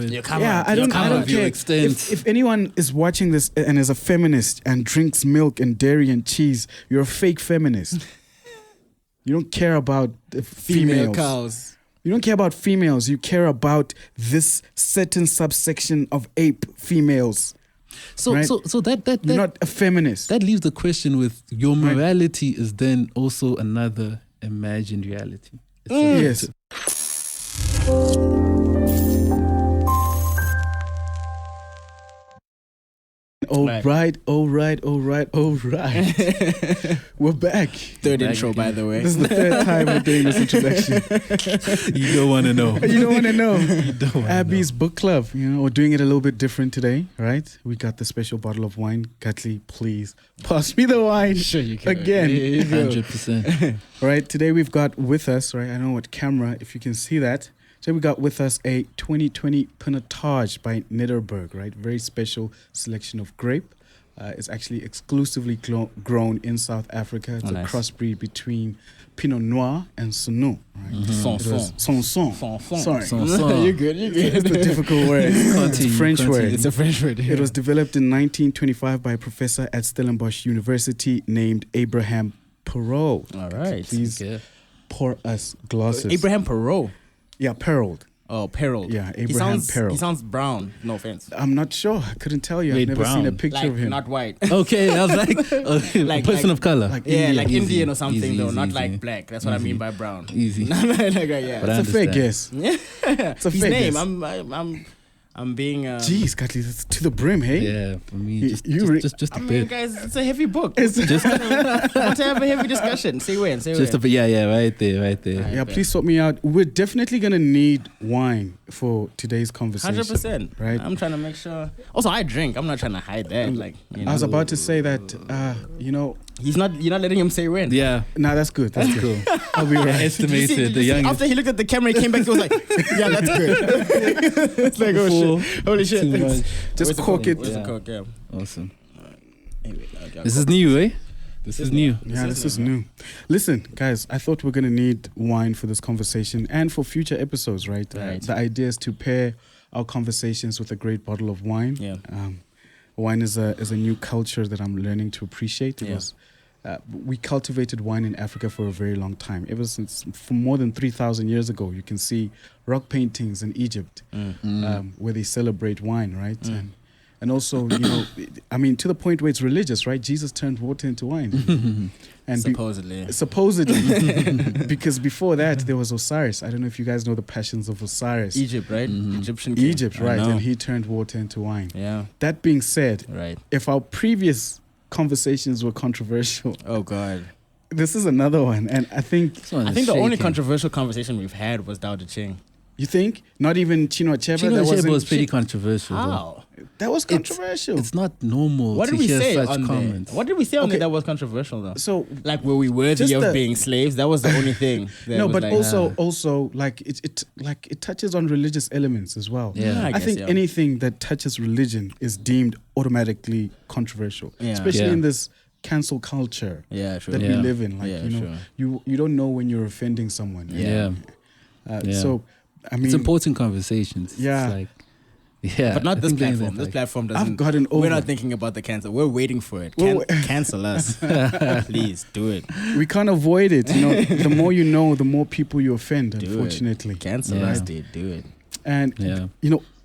it. I don't care. If anyone is watching this and is a feminist and drinks milk and dairy and cheese, you're a fake feminist. You don't care about female cows. You don't care about females. You care about this certain subsection of ape females. So right? so that you're not a feminist. That leaves the question with your morality is then also another imagined reality. Yes. All right. We're back. Third intro, by the way. This is the third time we're doing this introduction. You don't want to know. You don't want to know. Abby's book club. We're doing it a little bit different today, right? We got the special bottle of wine. Katli, please pass me the wine. Sure, you can. Again. 100%. Right. Today we've got with us, right? I don't know what camera, if you can see that. So we got with us a 2020 Pinotage by Nederberg, right? Very special selection of grape. It's actually exclusively grown in South Africa. It's a crossbreed between Pinot Noir and Sonneau, right? Sanson. Sorry. You're good. It's a difficult word. It's a French word. It's a French word. Yeah. It was developed in 1925 by a professor at Stellenbosch University named Abraham Perrault. All right. Please pour us glasses. Abraham Perrault. Yeah, Perrault. Oh, Perrault. Yeah, Abraham Perrault. He sounds brown. No offense. I'm not sure. I couldn't tell you. I've never seen a picture of him. Not white. Okay, I was like person of color. Like Indian or something though, not like black. That's what I mean by brown. Easy. But it's a fair guess. Yeah. It's a His fair name. guess. I'm being. Jeez, Katli, that's to the brim, hey? Yeah, for me, just a I mean, bit. guys, it's a heavy book. It's just want to have a heavy discussion. Say when. Just a bit. Yeah, right there. Yeah, please sort me out. We're definitely gonna need wine for today's conversation. 100%. Right. I'm trying to make sure. Also, I drink. I'm not trying to hide that. I was about to say that. He's not. You're not letting him say when. Yeah. Nah, that's good. That's cool. I'll be right. Estimated the youngest. After he looked at the camera, he came back. He was like, "Yeah, that's good." It's like, oh shit! Holy shit! Just cork it. Where's the cork? Yeah. Awesome. Anyway, this is new, eh? This is new. Yeah, this is new. Listen, guys, I thought we're going to need wine for this conversation and for future episodes, right? The idea is to pair our conversations with a great bottle of wine. Yeah. Wine is a new culture that I'm learning to appreciate. We cultivated wine in Africa for a very long time. Ever since, for more than 3,000 years ago, you can see rock paintings in Egypt where they celebrate wine, right? And also, to the point where it's religious, right? Jesus turned water into wine. And supposedly, because before that, there was Osiris. I don't know if you guys know the passions of Osiris. Egypt, right? Egyptian king. Egypt, right? And he turned water into wine. Yeah. That being said, right. If our previous conversations were controversial, oh God, this is another one. And I think the only controversial conversation we've had was Dao De Ching. You think? Not even Chino Achebe? Chino Achebe was pretty controversial. How? That was controversial. It's not normal to hear such comments. What did we say on there that was controversial though? So, were we worthy of being slaves? That was the only thing. No, but also it touches on religious elements as well. Yeah, I think anything that touches religion is deemed automatically controversial, especially in this cancel culture that we live in. You don't know when you're offending someone. So, I mean, it's important conversations. Yeah. But not this platform. This platform doesn't. I've gotten over. We're not thinking about the cancel. We're waiting for it. Cancel us. Please do it. We can't avoid it. The more you know, the more people you offend, unfortunately. Cancel us, dude. Do it. And,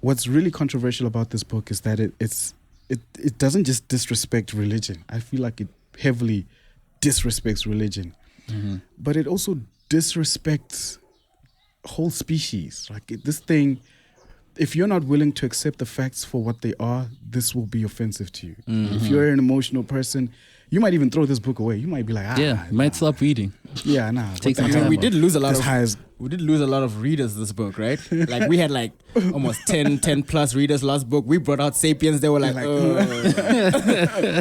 what's really controversial about this book is that it doesn't just disrespect religion. I feel like it heavily disrespects religion. But it also disrespects whole species. Like this thing, if you're not willing to accept the facts for what they are, this will be offensive to you. If you're an emotional person, you might even throw this book away. You might be like, you might stop reading. Yeah, Take some time. We did lose a lot of readers this book, right? Like we had almost 10 plus readers last book. We brought out Sapiens. They were like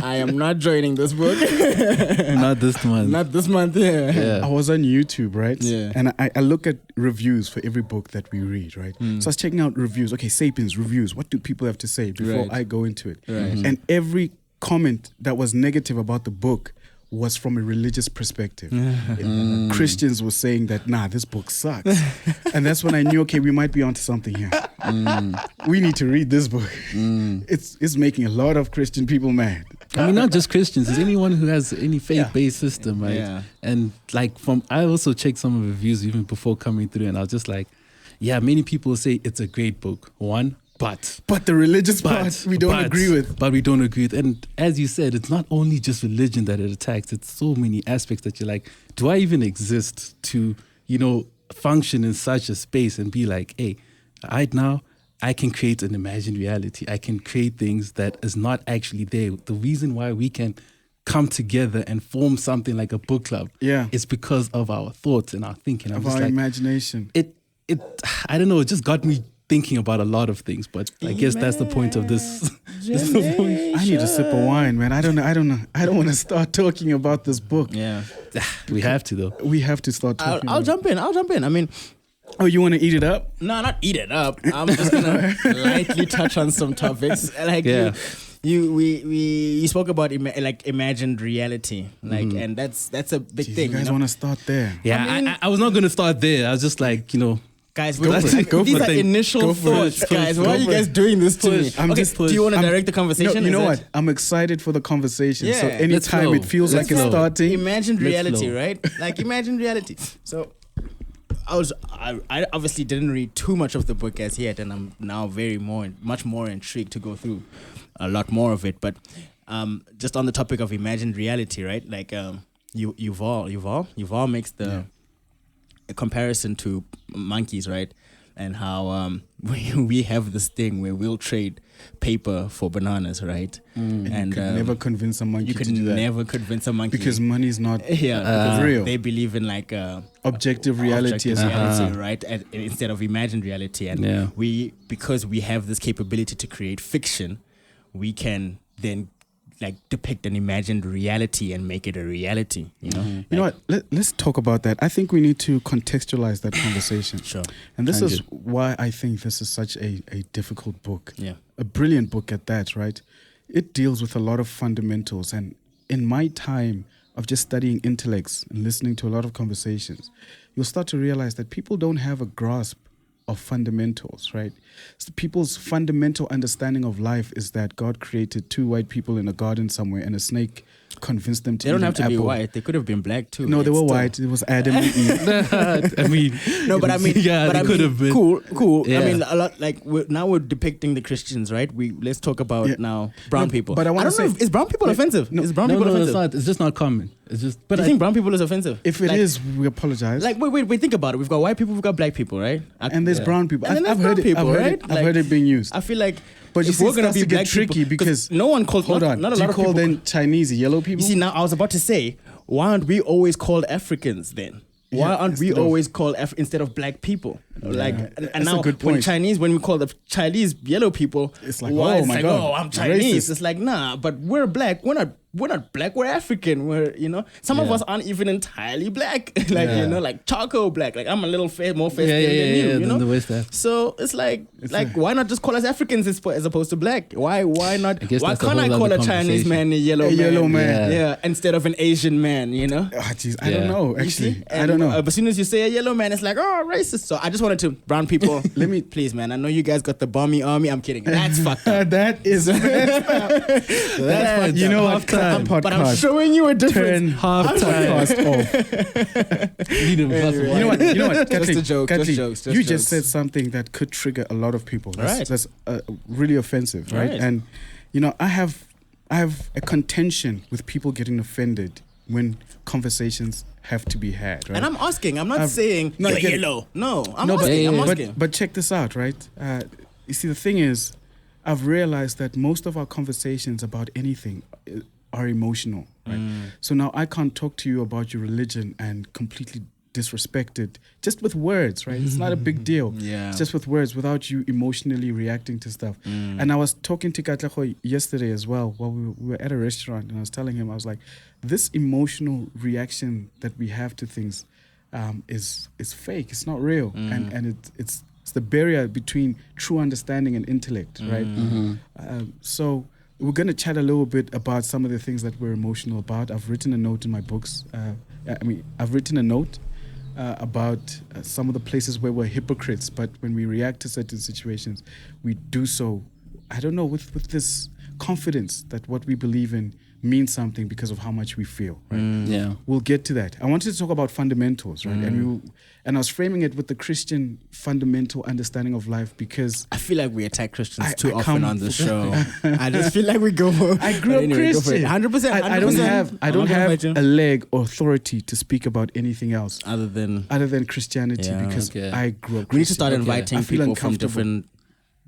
I am not joining this book. Not this month. Not this month, yeah. I was on YouTube, right? Yeah. And I look at reviews for every book that we read, right? So I was checking out reviews. Okay, Sapiens, reviews. What do people have to say before I go into it? Right. And every comment that was negative about the book was from a religious perspective. Christians were saying that, nah, this book sucks. And that's when I knew, okay, we might be onto something here. We need to read this book. It's making a lot of Christian people mad. I mean, not just Christians. It's anyone who has any faith-based system, right? Yeah. And like I also checked some of the reviews even before coming through, and I was just like, yeah, many people say it's a great book. But the religious part we don't agree with. But we don't agree with. And as you said, it's not only just religion that it attacks. It's so many aspects that you're like, do I even exist to, function in such a space and be like, hey, right now, I can create an imagined reality. I can create things that is not actually there. The reason why we can come together and form something like a book club is because of our thoughts and our thinking. Of our imagination. It I don't know, it just got me thinking about a lot of things, but I guess that's the point of this. I need a sip of wine, man. I don't know. I don't want to start talking about this book. Yeah. We have to, though. We have to start talking. I'll jump in. I mean, oh, you want to eat it up? no, not eat it up. I'm just gonna lightly touch on some topics. Like you spoke about imagined reality, and that's a big thing. You guys want to start there? Yeah, I was not going to start there. I was just like, guys, these are initial thoughts, guys. Why are you guys doing this to me? Do you want to direct the conversation? You know what? I'm excited for the conversation. Yeah. So anytime it feels like it's starting, imagined reality, right? Like imagined reality. So I obviously didn't read too much of the book as yet, and I'm now much more intrigued to go through a lot more of it. But just on the topic of imagined reality, right? Like Yuval makes the a comparison to monkeys, right? And how we have this thing where we'll trade paper for bananas, right? And you could never convince a monkey to do that. You could never convince a monkey. Because money's not real. They believe in like objective reality, right? Instead of imagined reality. And because we have this capability to create fiction, we can then like depict an imagined reality and make it a reality, you know what, let's talk about that. I think we need to contextualize that conversation. Sure. And this is why I think this is such a difficult book, a brilliant book at that, right? It deals with a lot of fundamentals, and in my time of just studying intellects and listening to a lot of conversations, you'll start to realize that people don't have a grasp of fundamentals, right? So people's fundamental understanding of life is that God created two white people in a garden somewhere, and a snake convinced them to eat an apple. They don't have to be white. They could have been black too. No, they were white. It was Adam and Eve. I mean, they could have been. Cool. Yeah. I mean, a lot. Like now we're depicting the Christians, right? Let's talk about now brown people. But I want to say, is brown people offensive? No, is brown people offensive? It's not. It's just not common. It's just. But do you think brown people is offensive? If it is, we apologize. Like wait, think about it. We've got white people, we've got black people, right? And there's brown people. I've heard it being used. I feel like, but you see, we're gonna be get tricky because no one calls. Hold on. Not a do lot you of call people then Chinese yellow people? You see, now I was about to say, why aren't we always called Africans then? Why aren't we always called instead of black people? And now when we call the Chinese yellow people, it's like, oh my God, oh, I'm Chinese. Racist. It's like, nah, but we're black. We're not black. We're African. Some of us aren't even entirely black. Like charcoal black. Like I'm a little more fair than you. The West Africa. So it's like why not just call us Africans as opposed to black? Why not? Why can't I call a Chinese man a yellow man? Yeah, instead of an Asian man. I don't know. Actually, I don't know. But as soon as you say a yellow man, it's like, oh, racist. So I just wanted to, brown people, please, man. I know you guys got the bomby army. I'm kidding. That's fucked up. That is messed up. That's you know what? But I'm showing you a difference. Turn half podcast off. You know what? Just a joke. Just jokes. You just said something that could trigger a lot of people. That's really offensive, right? And I have a contention with people getting offended when conversations have to be had, right? And I'm asking. I'm not saying you're yellow. No, I'm asking. But check this out, right? You see, the thing is, I've realized that most of our conversations about anything are emotional, right? So now I can't talk to you about your religion and completely disrespect it just with words, right? It's not a big deal. Yeah. It's just with words without you emotionally reacting to stuff. And I was talking to Katlego yesterday as well while we were at a restaurant, and I was telling him, I was like, this emotional reaction that we have to things is fake. It's not real. And it's the barrier between true understanding and intellect, right? So we're going to chat a little bit about some of the things that we're emotional about. I've written a note in my books. I've written a note about some of the places where we're hypocrites, but when we react to certain situations, we do so, I don't know, with this confidence that what we believe in means something because of how much we feel, right? Yeah. We'll get to that. I wanted to talk about fundamentals, right? And I was framing it with the Christian fundamental understanding of life because I feel like we attack Christians too often on the show. I just feel like we go. I grew up Christian. 100%. I don't have a leg or authority to speak about anything else other than Christianity because I grew up Christian. We need to start inviting people from different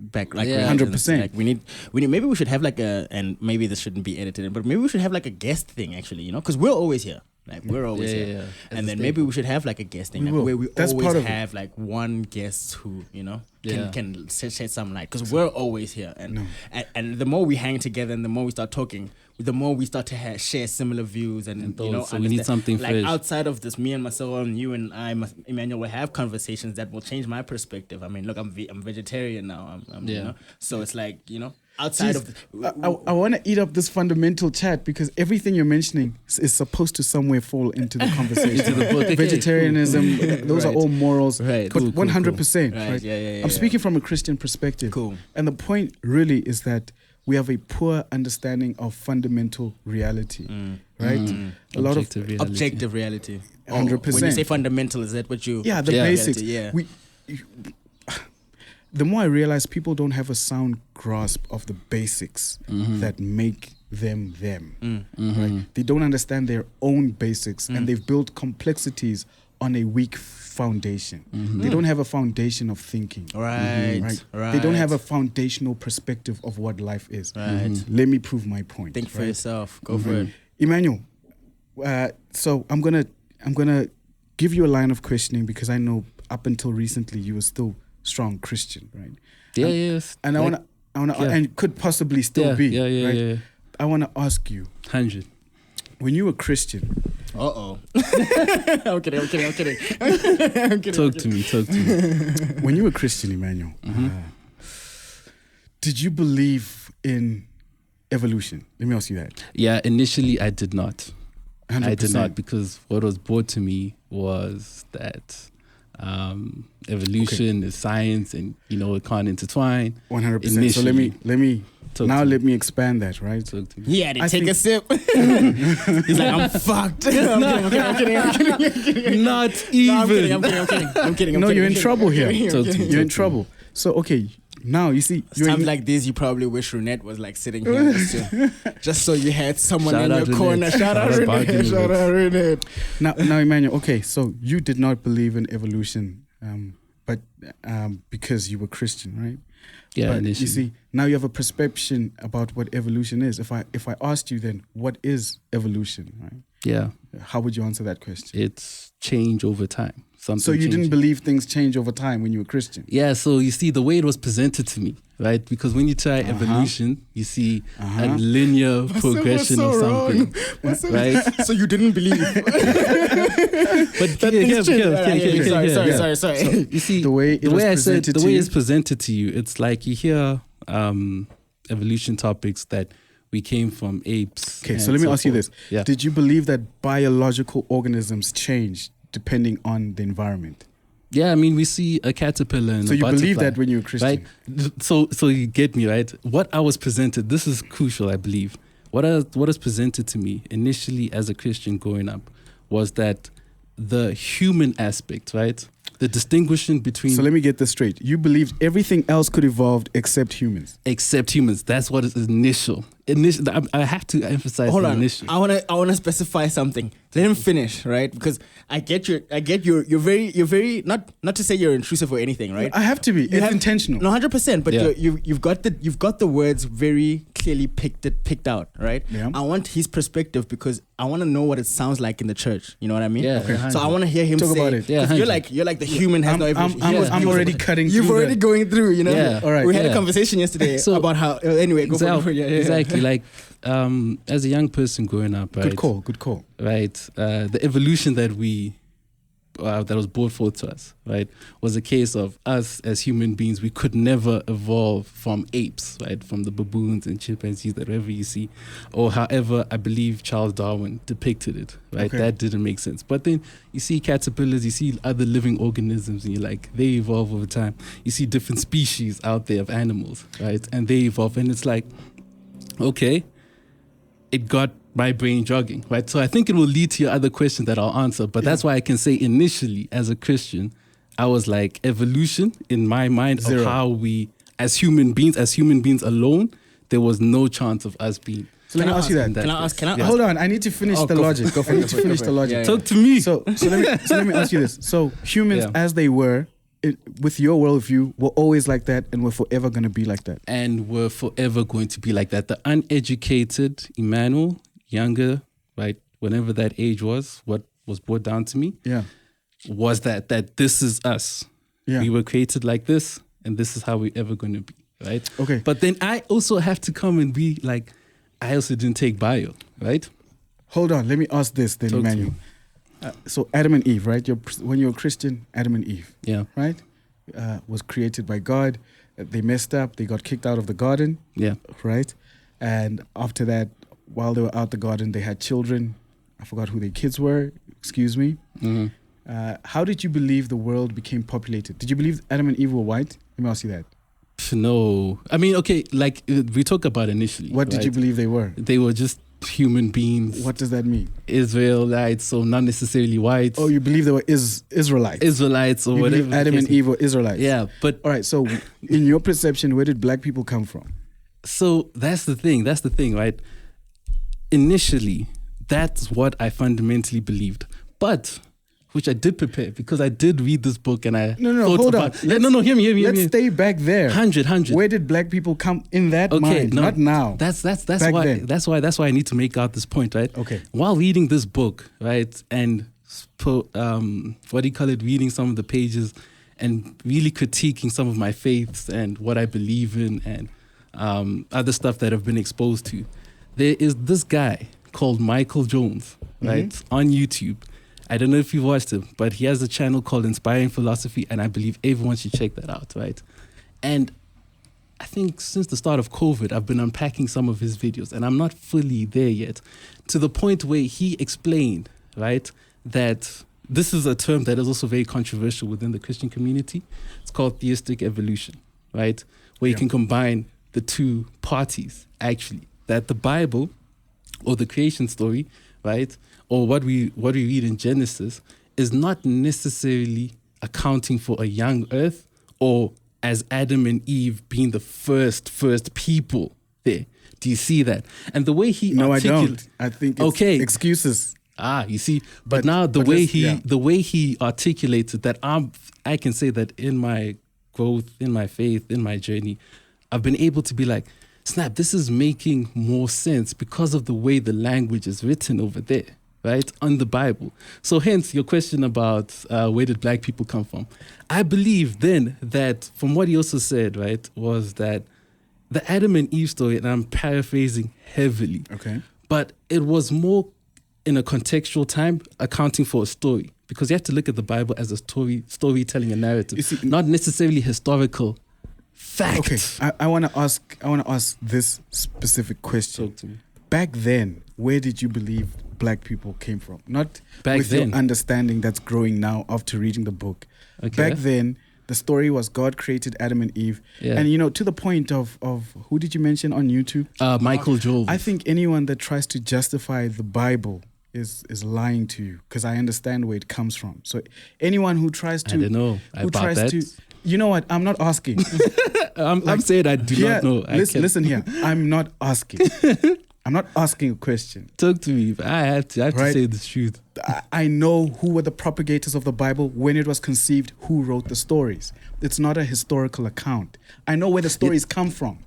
back, like 100%. Like we need. Maybe we should have like and maybe this shouldn't be edited, but maybe we should have like a guest thing actually, you know, because we're always here. Like we're always here. Yeah. And then maybe we should have like a guest thing, like, where we always have like one guest who, you know, can shed some light, because we're always here. And the more we hang together and the more we start talking, the more we start to share similar views and you know, so we need something like fresh. outside of this, me and Masego and you and I, Emmanuel, will have conversations that will change my perspective. I mean, look, I'm vegetarian now. You know, so it's like, you know, outside of I want to eat up this fundamental chat because everything you're mentioning is supposed to somewhere fall into the conversation. Into the book. Okay, Vegetarianism, those are all morals, right. but 100%. Right. Right? Yeah. I'm speaking from a Christian perspective. Cool. And the point really is that we have a poor understanding of fundamental reality, right? A lot of objective reality. 100%. When you say fundamental, is that what you? Yeah, the basics. Reality, The more I realize people don't have a sound grasp of the basics that make them. Right? They don't understand their own basics and they've built complexities on a weak foundation. They don't have a foundation of thinking. Right. They don't have a foundational perspective of what life is. Right. Let me prove my point. Think for yourself. Go for it. Emmanuel, so I'm gonna give you a line of questioning because I know up until recently you were still strong Christian, right? Yes. And I wanna and could possibly still be. Yeah. I wanna ask you, 100. when you were Christian. I'm kidding. Talk to me. When you were Christian, Emmanuel, did you believe in evolution? Let me ask you that. Yeah, initially I did not. 100%. I did not, because what was brought to me was that evolution is science, and you know it can't intertwine. 100%. So let me let me expand that, right? Talk to me. He had to take a sip. He's like, I'm fucked. I'm kidding. Not even. I'm kidding. No, you're in trouble here. You're in trouble. So okay. Now you see, times like this, you probably wish Runette was like sitting here, just so you had someone in your corner. Shout out Runette. Now, Emmanuel. Okay, so you did not believe in evolution, but because you were Christian, right? Yeah. But initially. you see, now you have a perception about what evolution is. If I asked you, then what is evolution, right? Yeah. How would you answer that question? It's change over time. So you didn't believe things change over time when you were Christian? Yeah, so you see the way it was presented to me, right? Because when you try evolution, you see a linear progression of something, right? So you didn't believe. But Sorry. So you see, the way it's presented to you, it's like you hear evolution topics that we came from apes. Okay, so let me ask you this. Yeah. Did you believe that biological organisms change depending on the environment? Yeah, I mean, we see a caterpillar and so a you butterfly, believe that when you were Christian? Right? So you get me, right? What I was presented, this is crucial, I believe. What is presented to me initially as a Christian growing up was that the human aspect, right? The distinguishing between... So let me get this straight. You believed everything else could evolve except humans? Except humans. That's what is initial. I have to emphasize Hold the on. initial. I wanna specify something. Let him finish, right? Because I get you're very not to say you're intrusive or anything, right? I have to be. It's intentional. No, 100%. But Yeah. you've got the words very clearly picked out, right? Yeah. I want his perspective because I want to know what it sounds like in the church. You know what I mean? Yeah. Okay. So I want to hear him Talk say, about it. Yeah, 'cause you're like the human has no evolution. I'm already cutting through You've already that. going through, you know? Yeah. All right. We had a conversation yesterday about how, anyway, go for it. Yeah. Exactly. Like, as a young person growing up, right? Good call. Right. The evolution that we that was brought forth to us, right, was a case of us as human beings. We could never evolve from apes, right, from the baboons and chimpanzees, whatever you see, or however I believe Charles Darwin depicted it, right. Okay. That didn't make sense. But then you see caterpillars, you see other living organisms, and you're like, they evolve over time. You see different species out there of animals, right, and they evolve, and it's like, okay, it got my brain jogging, right? So I think it will lead to your other question that I'll answer. But that's why I can say initially, as a Christian, I was like, evolution in my mind Zero. of how we, as human beings alone, there was no chance of us being. So let me ask you that. Can I ask? Hold on, I need to finish the logic. I need to finish the logic. Yeah, Talk to me. So let me ask you this. So humans, Yeah. as they were, with your worldview, were always like that, and we're forever going to be like that. And we're forever going to be like that. The uneducated Emmanuel, younger, right, whenever that age was, what was brought down to me Yeah. was that this is us. Yeah. We were created like this, and this is how we're ever going to be, right? Okay. But then I also have to come and be like, I also didn't take bio, right? Hold on. Let me ask this then, Talk to Emmanuel. me. So Adam and Eve, right? When you're a Christian, Adam and Eve, Yeah, right? Was created by God. They messed up. They got kicked out of the garden, yeah. right? And after that, while they were out the garden, they had children. I forgot who their kids were. Excuse me. Mm-hmm. How did you believe the world became populated? Did you believe Adam and Eve were white? Let me ask you that. No. I mean, okay, like we talked about initially. What did you right? believe they were? They were just human beings. What does that mean? Israelites, so not necessarily white. Oh, you believe they were Israelites? Israelites or You whatever. believe the Adam case and may- Eve were Israelites? Yeah, but All right, so in your perception, where did black people come from? so that's the thing, right? Initially, that's what I fundamentally believed. But which I did prepare because I did read this book and I No, thought hold on. about no, hear me. Let's stay back there. 100. Where did black people come in that mind? no, Not now. That's Back why then. that's why I need to make out this point, right? Okay. While reading this book, right, and reading some of the pages and really critiquing some of my faiths and what I believe in and other stuff that I've been exposed to, there is this guy called Michael Jones, right, on YouTube. I don't know if you've watched him, but he has a channel called Inspiring Philosophy, and I believe everyone should check that out, right? And I think since the start of COVID, I've been unpacking some of his videos, and I'm not fully there yet, to the point where he explained, right, that this is a term that is also very controversial within the Christian community. It's called theistic evolution, right? Where you can combine the two parties, actually, that the Bible or the creation story, right, or what we read in Genesis is not necessarily accounting for a young earth or as Adam and Eve being the first people there. Do you see that? And the way he No, I don't. I think it's excuses. You see, but But- now but let's- yeah. the way he articulated that, I can say that in my growth, in my faith, in my journey, I've been able to be like, snap, this is making more sense because of the way the language is written over there, right, on the Bible. So hence your question about where did black people come from? I believe then that from what he also said, right, was that the Adam and Eve story, and I'm paraphrasing heavily, Okay. but it was more in a contextual time accounting for a story, because you have to look at the Bible as a storytelling, a narrative, You see- not necessarily historical fact. Okay. I want to ask this specific question. Talk to me. Back then, where did you believe black people came from? Not Back with then. your understanding that's growing now after reading the book. Okay. Back then, the story was God created Adam and Eve. Yeah. And, to the point of who did you mention on YouTube? Michael Joel. I think anyone that tries to justify the Bible is lying to you, because I understand where it comes from. So anyone who tries to... I don't know about that. You know what? I'm not asking. I'm saying I do not know. Listen here. I'm not asking. I'm not asking a question. Talk to me. I have to Right. say the truth. I know who were the propagators of the Bible when it was conceived, who wrote the stories. It's not a historical account. I know where the stories come from,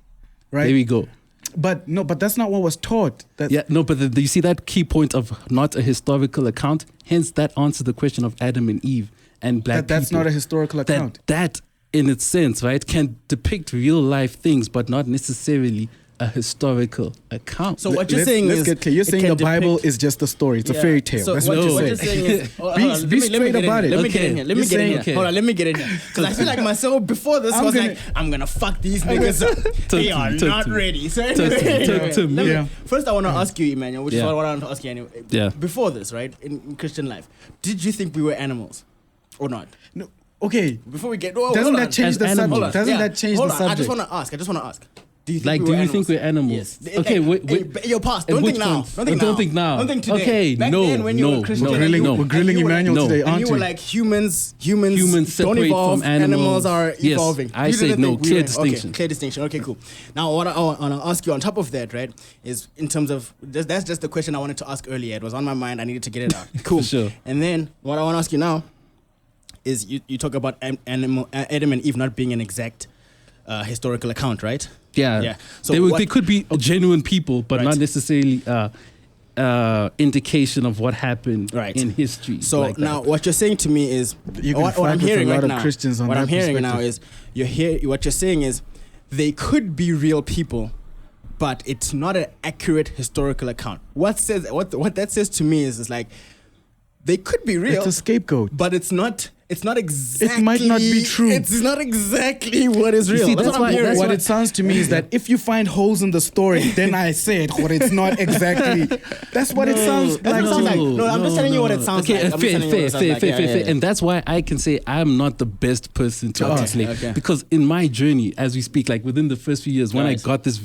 right? There we go. But that's not what was taught. But you see that key point of not a historical account? Hence, that answers the question of Adam and Eve and black that's people. not a historical account. That, in its sense, right, can depict real life things, but not necessarily a historical account. So what you're saying let's is, get clear. You're it saying can the Bible depict- is just a story. It's a fairy tale. So That's what, what what you're you're saying. saying is, Be straight about it. Let me Okay. get in here. Let me You're get in saying, here. okay. Hold on, let me get in here. Because I feel like myself before this I'm was gonna- like, I'm gonna fuck these niggas up. They are not ready. So anyway, to me. Yeah. first I want to ask you, Emmanuel, which is Yeah. what I want to ask you anyway. Yeah. Before this, right, in Christian life, did you think we were animals or not? No, okay. Before we get, Doesn't that change As the animals. subject? Doesn't that change the I subject? just want to ask. Do you think Like, we do were you animals? think we're animals? Yes. Okay, Like, wait. your past. At Don't which think now. point? Don't think Don't think now. Don't think today. Okay, Back no, then when you no, were Christian, no. and Grilling, you- no. we're grilling and you were Emmanuel like- today, and aren't you were we? like humans don't separate evolve. from animals. are Yes, evolving. I You say didn't no, think we clear were- distinction. Okay, clear distinction. Okay, cool. Now what I want to ask you on top of that, right, is in terms of that's just the question I wanted to ask earlier. It was on my mind. I needed to get it out. Cool. For sure. And then what I want to ask you now is you talk about Adam and Eve not being an exact historical account, right? Yeah. Yeah. So They could be genuine people, but Right. not necessarily indication of what happened Right. in history. So like now, that. what you're saying to me is, You can what fight I'm with a hearing lot right of now. Christians on what that I'm hearing now perspective. is, what you're saying is, they could be real people, but it's not an accurate historical account. What that says to me is like, they could be real, It's a scapegoat. but it's not exactly. might not be true. It's not exactly what is real. see, that's that's what I'm why- hearing. that's What why- it sounds to me is that if you find holes in the story, then I say it, but it's not exactly. That's what it sounds That's what it sounds like. No, I'm just telling you what it sounds Okay, like. I'm just telling you what it sounds like. Yeah, yeah, yeah. And that's why I can say I'm not the best person to Okay, articulate. okay. Because in my journey, as we speak, like within the first few years, when I Right. got this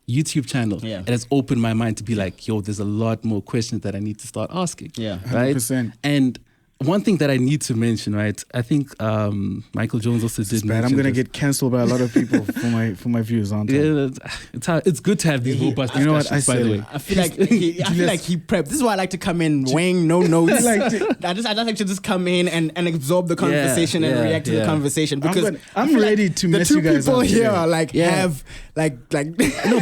YouTube channel, Yeah. it has opened my mind to be like, yo, there's a lot more questions that I need to start asking. Yeah. Right? 100%. And one thing that I need to mention, right? I think Michael Jones also did It's bad. I'm mention gonna this. get cancelled by a lot of people for my views, aren't I? Yeah, it's good to have these robust You know what? discussions, I by the said way. it. I feel like he prepped. This is why I like to come in weighing no notes. I just like to just come in and absorb the conversation and yeah, react to the yeah. conversation because I'm I feel ready to the mess two you guys people up here today. like Yeah. have like No,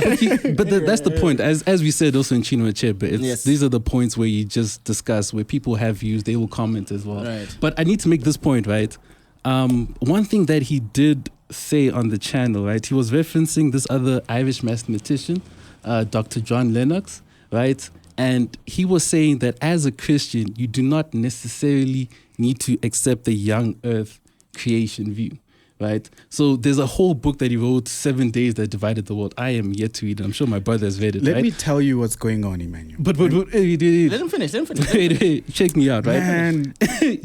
but that's the point. As we said also in Chino Achebe, Yes. these are the points where you just discuss, where people have views, they will comment as well. Right. But I need to make this point, right? One thing that he did say on the channel, right? He was referencing this other Irish mathematician, Dr. John Lennox, right? And he was saying that as a Christian, you do not necessarily need to accept the young earth creation view. Right, so there's a whole book that he wrote, 7 Days That Divided the World. I am yet to read it. I'm sure my brother has read it. Let right? me tell you what's going on, Emmanuel. But let him finish. check me out, right? Man.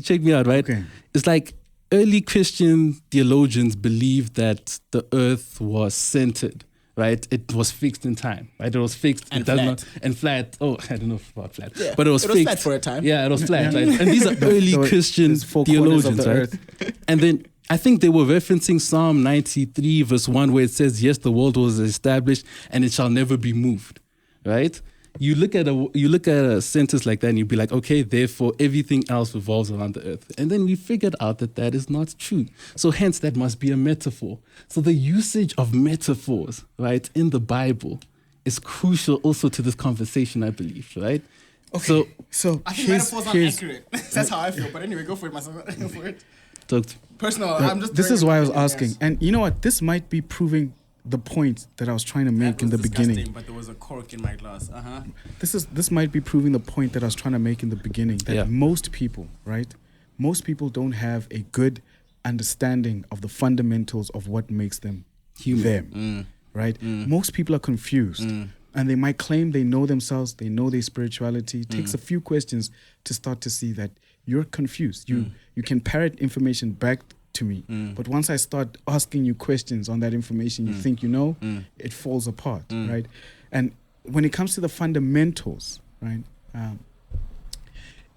Check me out, right? Okay. It's like early Christian theologians believed that the earth was centered, right? It was fixed in time, right? It was fixed And it does flat. not and flat. Oh, I don't know about flat, Yeah. but it was fixed flat for a time. Yeah, it was flat, right? And these are early So Christian there's four corners of theologians, the right? And then I think they were referencing Psalm 93 verse 1 where it says, yes, the world was established and it shall never be moved, right? You look at a sentence like that and you'd be like, okay, therefore everything else revolves around the earth. And then we figured out that that is not true. So hence that must be a metaphor. So the usage of metaphors, right, in the Bible is crucial also to this conversation, I believe, right? Okay. So I think Here's- metaphors aren't here's- accurate. That's how I feel. But anyway, go for it, myself. Go for it. talk to Personal. I'm just. This is throwing why I it was in there, asking. yes. And you know what? This might be proving the point that I was trying to make That in the was disgusting, beginning. but there was a cork in my glass. This might be proving the point that I was trying to make in the beginning, that Yeah. most people, right? Most people don't have a good understanding of the fundamentals of what makes them Human. them, right? Most people are confused. And they might claim they know themselves, they know their spirituality. It takes a few questions to start to see that you're confused. You can parrot information back to me, but once I start asking you questions on that information you think you know, it falls apart, right? And when it comes to the fundamentals, right,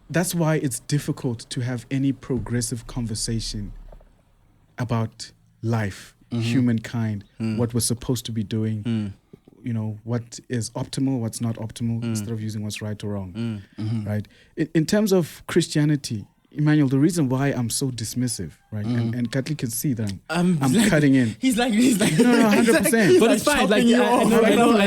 that's why it's difficult to have any progressive conversation about life, humankind, what we're supposed to be doing, you know, what is optimal, what's not optimal, instead of using what's right or wrong, right? In terms of Christianity, Emmanuel, the reason why I'm so dismissive, right, and Katlego can see that I'm like- cutting in. He's like, No, 100%. But it's fine. Like I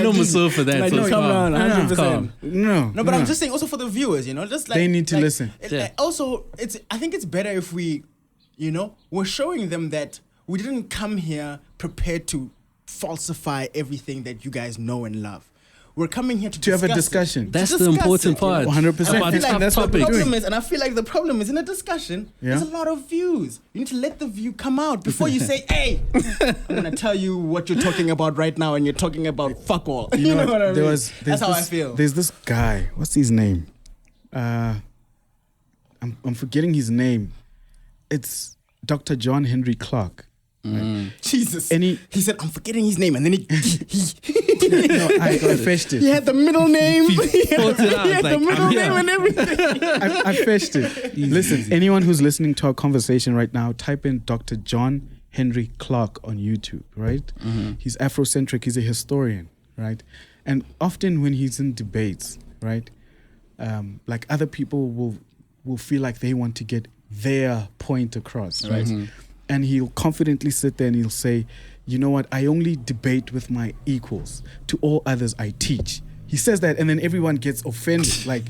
know Masego for that. Like, so no, it's come calm. on, 100%. Calm. No, But I'm just saying, also for the viewers, you know, just like They need to listen. Also, I think it's better if we, you know, we're showing them that we didn't come here prepared to falsify everything that you guys know and love. We're coming here to have a discuss discussion. That's the important part. 100%. About I feel like tough the topics. problem is, and I feel like the problem is in a discussion, there's a lot of views. You need to let the view come out before you say, hey, I'm going to tell you what you're talking about right now, and you're talking about fuck all. You know what I mean? That's how I feel. There's this guy. What's his name? I'm forgetting his name. It's Dr. John Henry Clark. Right? Jesus. And he said, I'm forgetting his name. And then no, I fetched it. He had the middle name. He had the middle name and everything. I fetched it. Listen, anyone who's listening to our conversation right now, type in Dr. John Henry Clark on YouTube, right? He's Afrocentric. He's a historian, right? And often when he's in debates, right, like other people will feel like they want to get their point across, right? And he'll confidently sit there and he'll say, you know what, I only debate with my equals. To all others, I teach. He says that, and then everyone gets offended. Like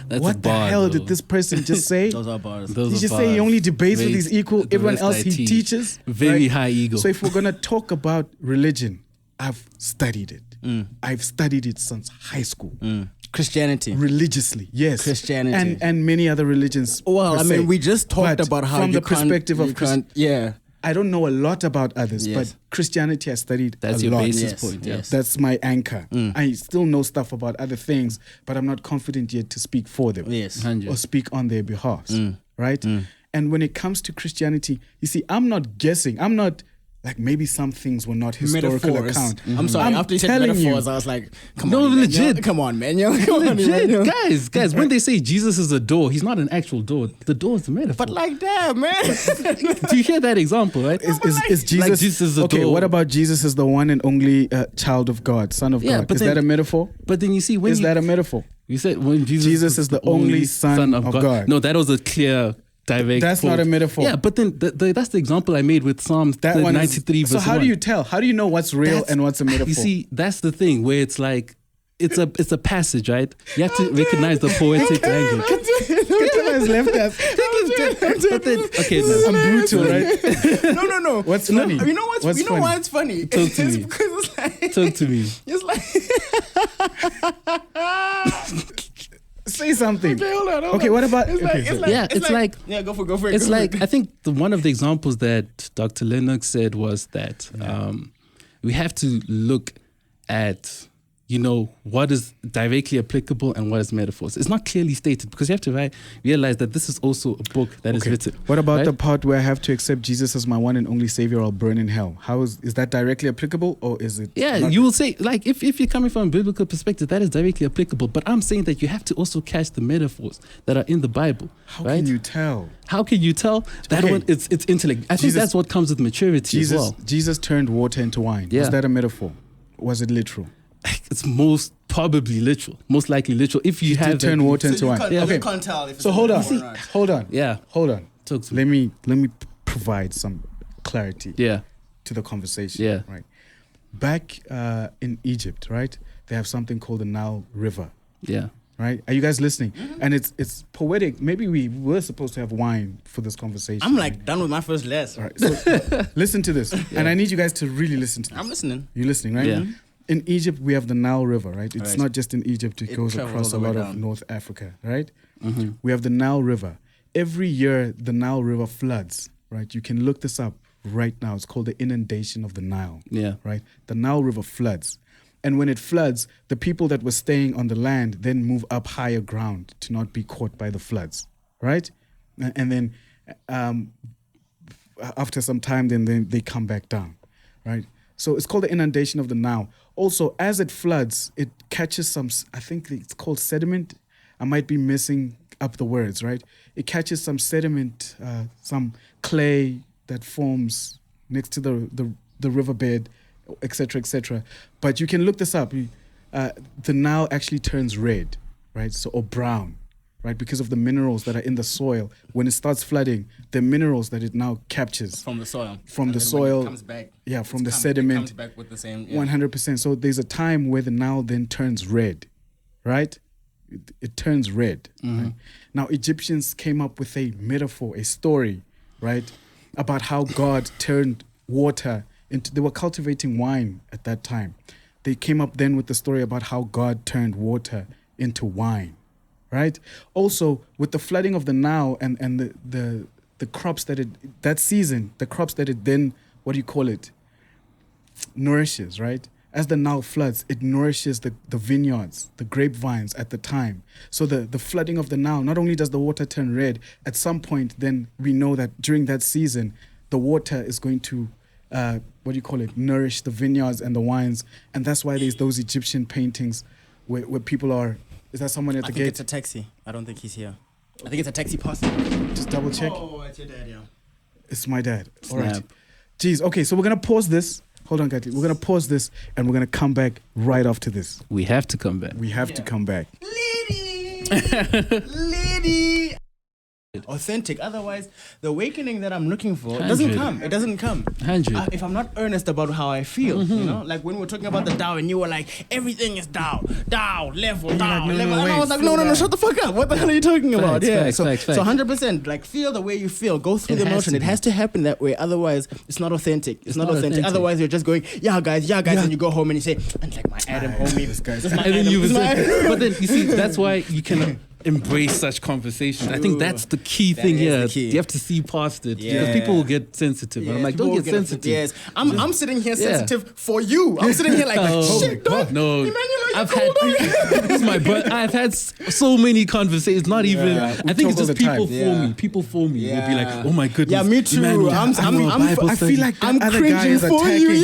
what the hell did this person just say? Those are bars. He just say he only debates with his equal. Everyone else he teaches. Very high ego. So if we're going to talk about religion, I've studied it. I've studied it since high school. Christianity. Religiously, yes. Christianity. And many other religions. Well, I mean, we just talked about how from you the perspective of yeah. I don't know a lot about others, Yes. but Christianity I studied That's a your lot. basis Yes, point. yes. That's my anchor. I still know stuff about other things, but I'm not confident yet to speak for them Yes. 100. or speak on their behalf, right? And when it comes to Christianity, you see, I'm not guessing. I'm not like maybe some things were not historical Metaphors. account. I'm sorry. After you said telling metaphors, I was like, come No, on, man, legit. yo. Come on, man. Yo. Come on, Legit, man, yo. guys, when they say Jesus is a door, he's not an actual door. The door is a metaphor. But like that, man. do you hear that example, right? Is Jesus, like Jesus is the okay? door. What about Jesus is the one and only child of God, son of Yeah, God? but Is then- that a metaphor? But then you see when Is that a metaphor? you said when Jesus is the only son of God. No, that was a clear direct. That's not a metaphor. Yeah, but then that's the example I made with Psalms That one 93 is, verse so how 1. do you tell? How do you know what's real and what's a metaphor? You see, that's the thing where it's like it's a passage, right? You have to recognize the poetic language. has left us. But then, okay, no. I'm brutal, right? No. What's funny? You know what's What's you know funny? why it's funny? Talk to It's me. because it's like Talk to me. it's like Say something. Okay, hold on. Okay, what about? It's okay, like, so- it's like, Yeah, it's like- yeah, go for it. It's go for like it. I think one of the examples that Dr. Lennox said was that we have to look at what is directly applicable and what is metaphors. It's not clearly stated because you have to realize that this is also a book that is Okay. written. What about right? the part where I have to accept Jesus as my one and only Savior or I'll burn in hell? How is that directly applicable or is it? Yeah, not? you will say, like, if you're coming from a biblical perspective, that is directly applicable. But I'm saying that you have to also catch the metaphors that are in the Bible. How right? can you tell? How can you tell? That Okay. one, it's intellect. I think Jesus- that's what comes with maturity as well. Jesus turned water into wine. Yeah. Was that a metaphor? Was it literal? It's most probably literal, most likely literal. If you have Did turn that- water So into you wine. can't, Yeah. you Okay. can't tell if it's So a hold on. metaphor or not. Hold on. Yeah. Hold on. Talk to me. Let me provide some clarity Yeah, to the conversation. Yeah. Right. Back in Egypt, right? They have something called the Nile River. yeah. Right? Are you guys listening? And it's poetic. Maybe we were supposed to have wine for this conversation. I'm like done with my first lesson. All right. So listen to this. And I need you guys to really listen to this. I'm listening. You're listening, right? Yeah. In Egypt, we have the Nile River, right? It's Right. not just in Egypt, it goes travels across a all the way lot of down. North Africa, right? We have the Nile River. Every year, the Nile River floods, right? You can look this up right now. It's called the inundation of the Nile, Yeah. right? The Nile River floods. And when it floods, the people that were staying on the land then move up higher ground to not be caught by the floods, right? And then after some time, then they come back down, right? So it's called the inundation of the Nile. Also, as it floods, it catches some, I think it's called sediment. I might be messing up the words, right? It catches some sediment, some clay that forms next to the riverbed, et cetera, But you can look this up. The Nile actually turns red, right? So, or brown, right? Because of the minerals that are in the soil. When it starts flooding, the minerals that it now captures From the soil. From And the then when soil, it comes back. yeah, from the It sediment. comes back with the same. Yeah. 100%. So there's a time where the Nile then turns red, right? It turns red. Right? Now, Egyptians came up with a metaphor, a story, right? About how God turned water they were cultivating wine at that time. They came up then with the story about how God turned water into wine, right? Also, with the flooding of the Nile and the crops that that season, the crops that it then, nourishes, right? As the Nile floods, it nourishes the vineyards, the grapevines at the time. So the flooding of the Nile, not only does the water turn red, at some point then we know that during that season, the water is going to, nourish the vineyards and the wines. And that's why there's those Egyptian paintings where people are, is that someone at the gate? I think it's a taxi. I don't think he's here. I think it's a taxi passing. Just double check. Oh, it's your dad, yeah. It's my dad. Snap. All right. Jeez, okay, so we're going to pause this. Hold on, Katlego. We're going to pause this and we're going to come back right after this. We have to come back. We have to come back. Lady. Authentic. Otherwise, the awakening that I'm looking for doesn't come. It doesn't come. 100. If I'm not earnest about how I feel, you know, like when we're talking about the Tao, and you were like, everything is Tao, level, Tao, like, no, level. no, And I wait, was like, no, shut the fuck up. What the hell are you talking about? Facts, So facts. 100%, like, feel the way you feel. Go through It the has motion. to It be. has to happen that way. Otherwise, it's not authentic. It's not authentic. Otherwise, you're just going, yeah, guys, and you go home and you say, and like my Adam homie, This guy's- this is my And then Adam, you this is my Adam. but then you see that's why you can embrace such conversations. I think that's the key That thing is here. the key. You have to see past it because Yeah. people will get sensitive. And I'm like, people don't will get sensitive. Yes, I'm sitting here Yeah. sensitive for you. I'm sitting here like, Oh shit, my dog. God, no. Emmanuel, are you I've cool, dog? had this is my brother. I've had so many conversations. Not even. We I think talk it's all just the people time. for Yeah. me. People for me will be like, Yeah. oh my goodness. Yeah, me too. Emmanuel, I'm- Bible I study. feel like that I'm other guy cringing is for you. attacking.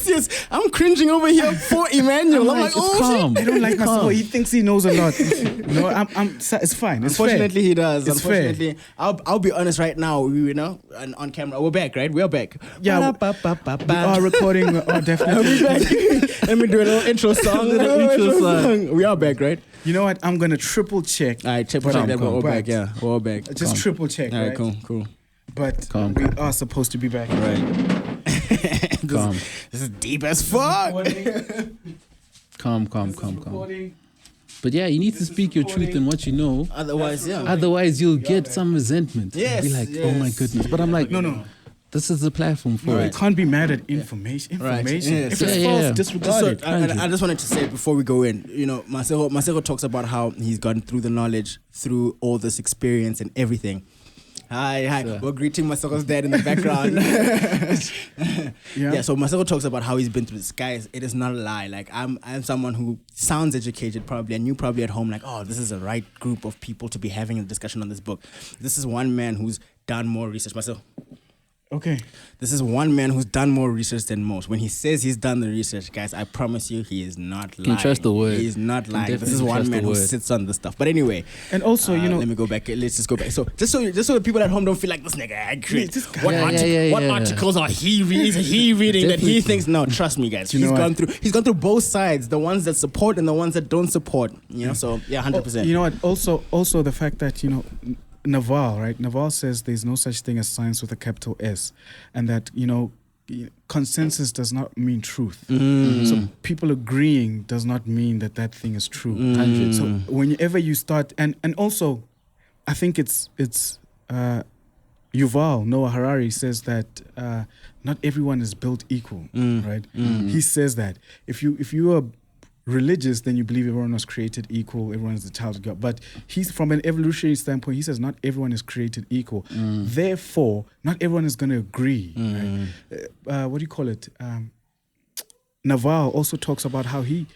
Yes. I'm cringing over here for Emmanuel. I'm like, it's oh calm. I don't like Calm. Masego. He thinks he knows a lot. No, it's fine. It's Unfortunately, fair. he does. It's fair. Unfortunately, I'll be honest right now. We on camera. We're back, right? We're back. Yeah, we are recording. Definitely. Let me do a little intro song. Little intro song. We are back, right? You know what? I'm gonna triple check. All right, check But that. I'm We're back. back. Yeah, we're back. Just triple check. All right, right? cool. But Calm. we are supposed to be back. Right. Calm. This is deep as fuck. Calm. But yeah, you need to speak your truth and what you know. Otherwise, yeah. Otherwise, you'll get some resentment. Yes, Be like, oh my yes. goodness. But I'm like, No. this is the platform for You it. can't be mad at information. Right. Information. Yes. If it's Yeah, false, yeah. disregard So, it. I just wanted to say before we go in, you know, Masego talks about how he's gotten through the knowledge, through all this experience and everything. Hi. Sure. We're greeting Masego's dad in the background. Yeah, so Masego talks about how he's been through this. Guys, it is not a lie. Like, I'm someone who sounds educated probably, and you probably at home like, oh, this is the right group of people to be having a discussion on this book. This is one man who's done more research. Masego, Okay. this is one man who's done more research than most. When he says he's done the research, guys, I promise you he is not lying. trust the word. He is not Can lying. This is definitely one trust man the who word. sits on this stuff. But anyway, And also, you know, let me go back. Let's just go back. So just so the people at home don't feel like this nigga accurate. This guy- What, Yeah, what yeah. articles are he reading? Is he reading that he Definitely. thinks? No, trust me, guys. You He's know gone what? through both sides, the ones that support and the ones that don't support. You know, so yeah, 100%. You know what? Also the fact that, you know, Naval, right? Naval says there's no such thing as science with a capital S, and that, you know, consensus does not mean truth. So people agreeing does not mean that thing is true. So whenever you start, and also, I think it's Yuval Noah Harari says that not everyone is built equal, right? He says that if you are religious, then you believe everyone was created equal, everyone is the child of God. But he's from an evolutionary standpoint, he says not everyone is created equal. Therefore, not everyone is going to agree. Right? Naval also talks about how he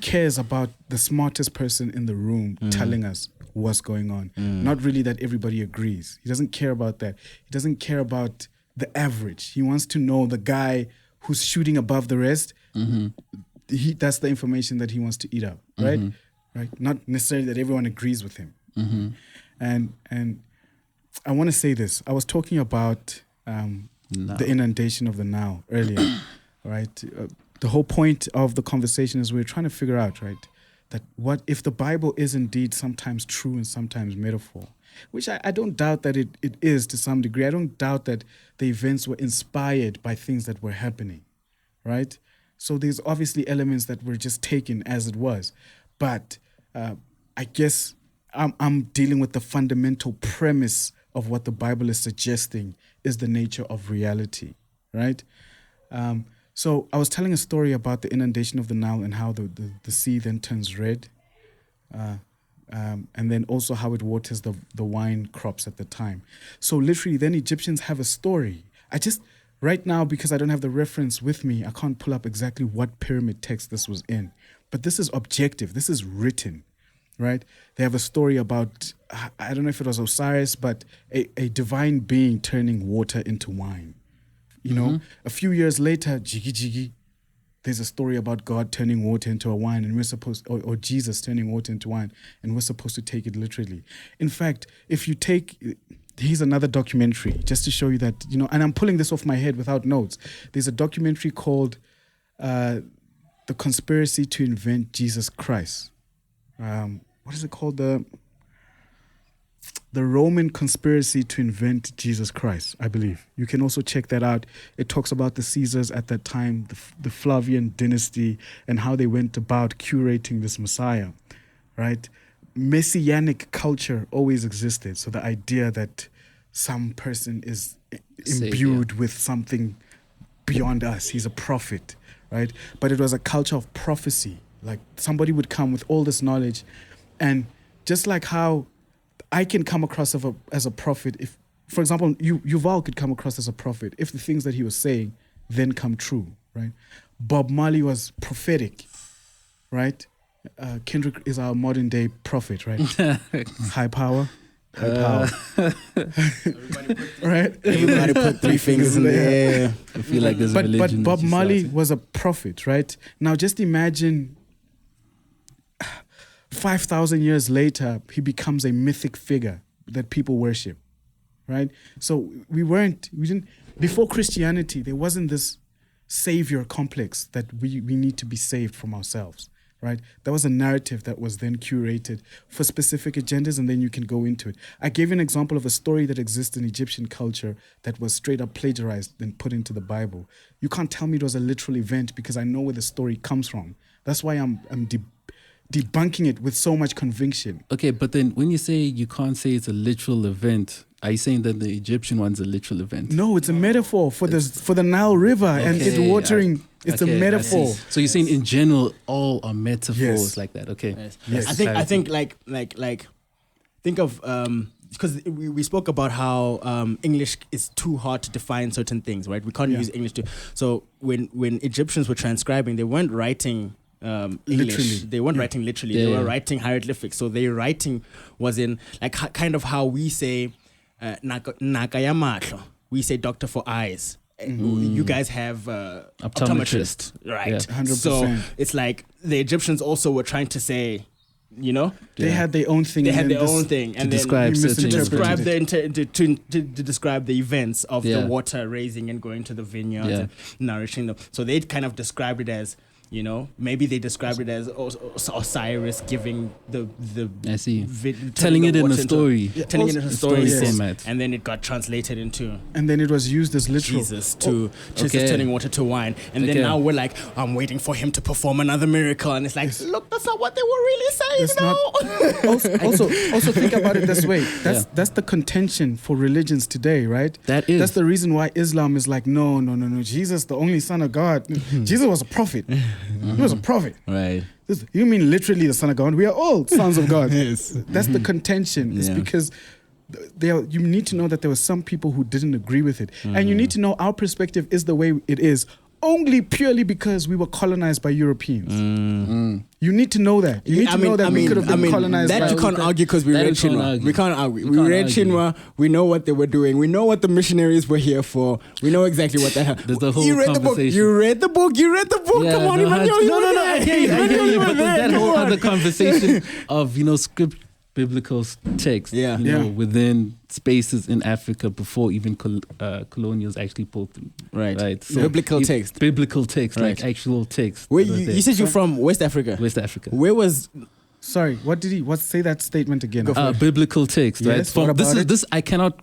cares about the smartest person in the room telling us what's going on. Not really that everybody agrees. He doesn't care about that. He doesn't care about the average. He wants to know the guy who's shooting above the rest. That's the information that he wants to eat up, right? Right. Not necessarily that everyone agrees with him. And I want to say this. I was talking about the inundation of the Nile earlier, right? The whole point of the conversation is we're trying to figure out, right, that what if the Bible is indeed sometimes true and sometimes metaphor, which I don't doubt that it is to some degree. I don't doubt that the events were inspired by things that were happening, right? So there's obviously elements that were just taken as it was. But I guess I'm dealing with the fundamental premise of what the Bible is suggesting is the nature of reality, right? So I was telling a story about the inundation of the Nile and how the sea then turns red, and then also how it waters the wine crops at the time. So literally, then Egyptians have a story. Right now, because I don't have the reference with me, I can't pull up exactly what pyramid text this was in. But this is objective. This is written, right? They have a story about, I don't know if it was Osiris, but a divine being turning water into wine. You know, a few years later, Jiggy, there's a story about God turning water into a wine, and we're supposed, or Jesus turning water into wine, and we're supposed to take it literally. In fact, if you take, here's another documentary, just to show you that, you know, and I'm pulling this off my head without notes. There's a documentary called The Conspiracy to Invent Jesus Christ. What is it called? The Roman Conspiracy to Invent Jesus Christ, I believe. You can also check that out. It talks about the Caesars at that time, the Flavian dynasty, and how they went about curating this Messiah, right? Messianic culture always existed. So the idea that some person is imbued with something beyond us, he's a prophet, right? But it was a culture of prophecy. Like somebody would come with all this knowledge, and just like how I can come across as a prophet, if, for example, Yuval could come across as a prophet if the things that he was saying then come true, right? Bob Marley was prophetic, right? Kendrick is our modern day prophet, right? High power. Right? Everybody put three fingers in the air. I feel like there's a religion. But Bob Marley was a prophet, right? Now just imagine 5,000 years later, he becomes a mythic figure that people worship, right? So we didn't, before Christianity, there wasn't this savior complex that we need to be saved from ourselves, right? That was a narrative that was then curated for specific agendas, and then you can go into it. I gave you an example of a story that exists in Egyptian culture that was straight up plagiarized and put into the Bible. You can't tell me it was a literal event because I know where the story comes from. That's why I'm debunking it with so much conviction. Okay, but then when you say you can't say it's a literal event, are you saying that the Egyptian one's a literal event? No, it's a metaphor for the Nile River and it watering. It's a metaphor. So you're saying in general, all are metaphors like that? Okay. Yes. I think like think of because we spoke about how English is too hard to define certain things, right? We can't use English to. So when Egyptians were transcribing, they weren't writing English. Literally. They weren't writing literally. They were writing hieroglyphics. So their writing was in like kind of how we say Nakayamatlo. We say doctor for eyes. You guys have optometrist, right? Yeah, 100%. So it's like the Egyptians also were trying to say, you know, they had their own thing. They had their own thing, and describe to describe the events of the water raising and going to the vineyards and nourishing them. So they kind of described it as, you know, maybe they described it as Osiris giving the I see. Telling it in a story. Telling it in a story format. And then it got translated into... And then it was used as literal. Jesus turning water to wine. And then now we're like, I'm waiting for him to perform another miracle. And it's like, look, that's not what they were really saying, also think about it this way. That's the contention for religions today, right? That is. That's the reason why Islam is like, no. Jesus, the only son of God. Jesus was a prophet. He was a prophet. Right. You mean literally the son of God? We are all sons of God. Yes. That's the contention. It's because you need to know that there were some people who didn't agree with it. And you need to know our perspective is the way it is only purely because we were colonized by Europeans. You need to know that. You need to know that we could have been colonized by... That you can't argue because we read Chinua. We can't argue. We read Chinua. We know what they were doing. We know what the missionaries were here for. We know exactly what that happened. There's the whole conversation. You read the book. Yeah, come on, Emmanuel. No, I hear you. But there's that whole other conversation of, script, biblical text, within spaces in Africa before even colonials actually pulled through. Right. So biblical text, like actual text. Wait, you said you're from West Africa? West Africa. Where was... Sorry, what say that statement again? Biblical text, right? Yes, what about this I cannot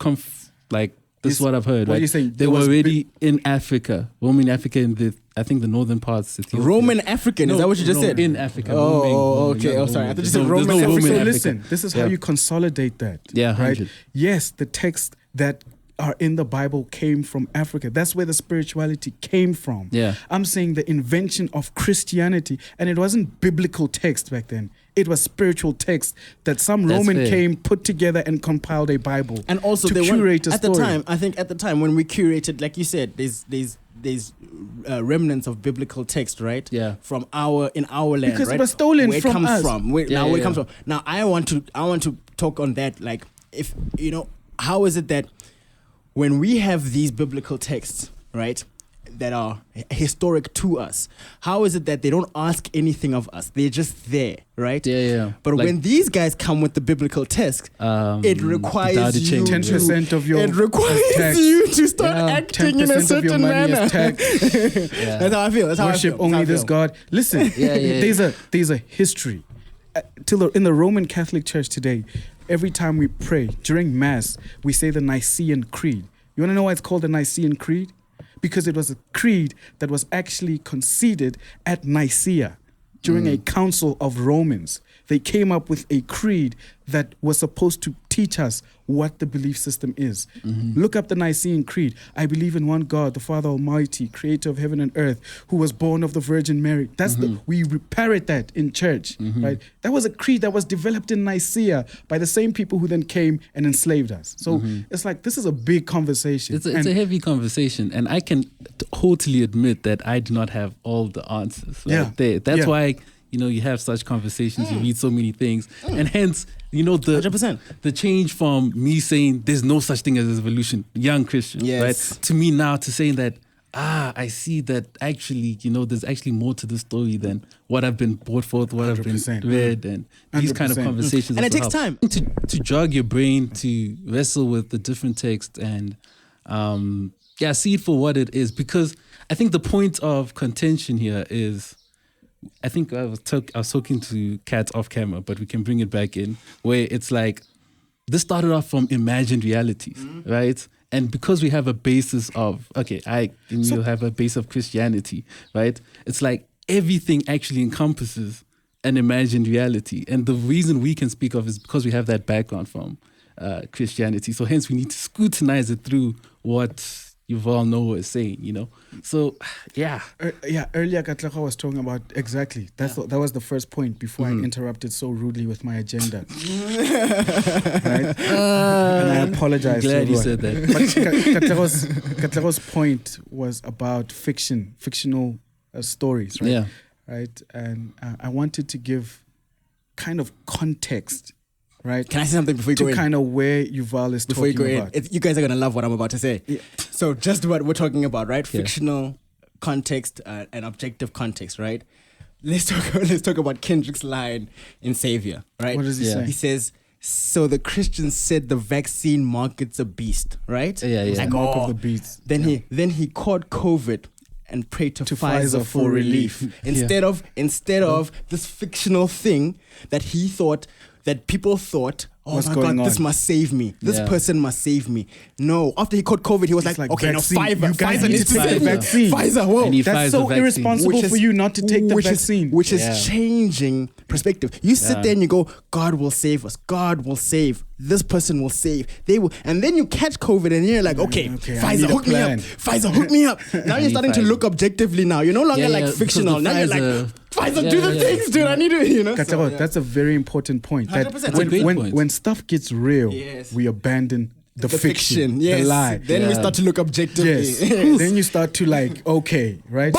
this is what I've heard. What right? are you saying? They were already in Africa, Roman Africa, in the northern parts. Ethiopia. Roman African, is that what you just said? In Africa. Okay. Oh, sorry. I thought you said Roman African. So listen, this is how you consolidate that. Yeah, right? 100. Yes, the text that are in the Bible came from Africa. That's where the spirituality came from. Yeah. I'm saying the invention of Christianity, and it wasn't biblical text back then. It was spiritual text that some That's Roman fair. came, put together, and compiled a Bible. And also, to they curate a at the story. time. I think at the time when we curated, like you said, there's remnants of biblical text, right? Yeah. From in our land, Because it right? was stolen where it from comes us. from. Where Yeah, it yeah. comes from. Now I want to talk on that. Like, if how is it that when we have these biblical texts, right, that are historic to us, how is it that they don't ask anything of us? They're just there, right? Yeah. But Like, when these guys come with the biblical text, it requires without a you change, 10% of your it requires tax. you to start Yeah, acting in a 10% of your certain money manner. is taxed. Yeah. That's how I feel. That's how I Worship feel. only That's how I this feel. God. Listen, Yeah. there's a history. In the Roman Catholic Church today, every time we pray during Mass, we say the Nicene Creed. You want to know why it's called the Nicene Creed? Because it was a creed that was actually conceded at Nicaea during a council of Romans. They came up with a creed that was supposed to teach us what the belief system is. Look up the Nicene Creed. I believe in one God, the Father Almighty, creator of heaven and earth, who was born of the Virgin Mary. That's we parrot that in church, right? That was a creed that was developed in Nicaea by the same people who then came and enslaved us. So it's like, this is a big conversation. It's a heavy conversation, and I can totally admit that I do not have all the answers. Right Yeah. there. That's Yeah. why you have such conversations. You read so many things, and hence the 100%. the change from me saying there's no such thing as evolution, young Christian, Yes. right, to me now to saying that I see that actually there's actually more to the story than what I've been brought forth, what I've been 100%. read, and these kind of 100%. conversations. And it also takes help. time. to jog your brain, to wrestle with the different texts and see it for what it is. Because I think the point of contention here is, I think I was talking to Kat off camera, but we can bring it back in, where it's like, this started off from imagined realities, right? And because we have a basis of, you have a base of Christianity, right? It's like everything actually encompasses an imagined reality. And the reason we can speak of is because we have that background from Christianity. So hence we need to scrutinize it through what Yuval Noah is saying, So, yeah. Earlier Katlego was talking about exactly. That was the first point before I interrupted so rudely with my agenda. Right? And I apologize. Glad to you everyone. said that. But Katlego's point was about fictional stories, right? Yeah. Right. And I wanted to give kind of context, right? Can I say something before you go To in? kind of where Yuval is Before you talking go about. in, you guys are gonna love what I'm about to say. So just what we're talking about, right? Yeah. Fictional context and objective context, right? Let's talk about Kendrick's line in Savior, right? What does he Yeah. say? He says, so the Christians said the vaccine markets a beast, right? Yeah. It's the Like, mark of the beast. Then he caught COVID and prayed to Pfizer Pfizer for for relief instead of this fictional thing that he thought, that people thought, oh What's my going God, this on? must save me. This Yeah. person must save me. No, after he caught COVID, he was It's like, like okay, vaccine. no, You guys Pfizer need needs to to take save the me. vaccine. Pfizer, whoa. And he That's Pfizer so vaccine. irresponsible for you not to take the vaccine. Which is Yeah. changing perspective. You sit Yeah. there and you go, God will save us. God will save. This person will save. They will. And then you catch COVID and you're like, okay, I Pfizer, need a hook me up. plan. Pfizer, hook me up. Now you're need starting to Pfizer. look objectively now. You're no longer like because fictional. the Now you're like, Pfizer, do the things, dude. I need to, Katlego, that's a very important point. That 100%. That's a great point. when stuff gets real, Yes. we abandon the fiction, yes. the lie. Then we Yeah. start to look objectively. Yes. Then you start to like, okay, right?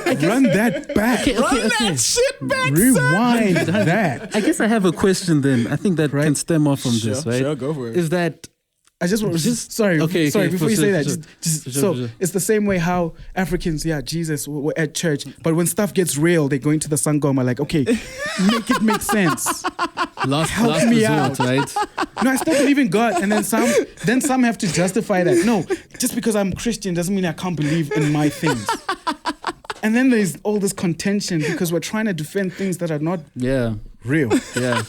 And run that back. Run that shit back, Rewind that. I guess I have a question then. I think that Right. can stem off from this, right? Sure, go for it. Is that I just want sorry, Okay, sorry. Before for you sure, say that, for sure. just For sure, so for sure. it's the same way how Africans, Jesus, were at church, but when stuff gets real, they go into the sangoma like, okay, make it make sense. last me resort, out. right? No, I still believe in God, and then some have to justify that. No, just because I'm Christian doesn't mean I can't believe in my things. And then there's all this contention because we're trying to defend things that are not Yeah, real, yeah.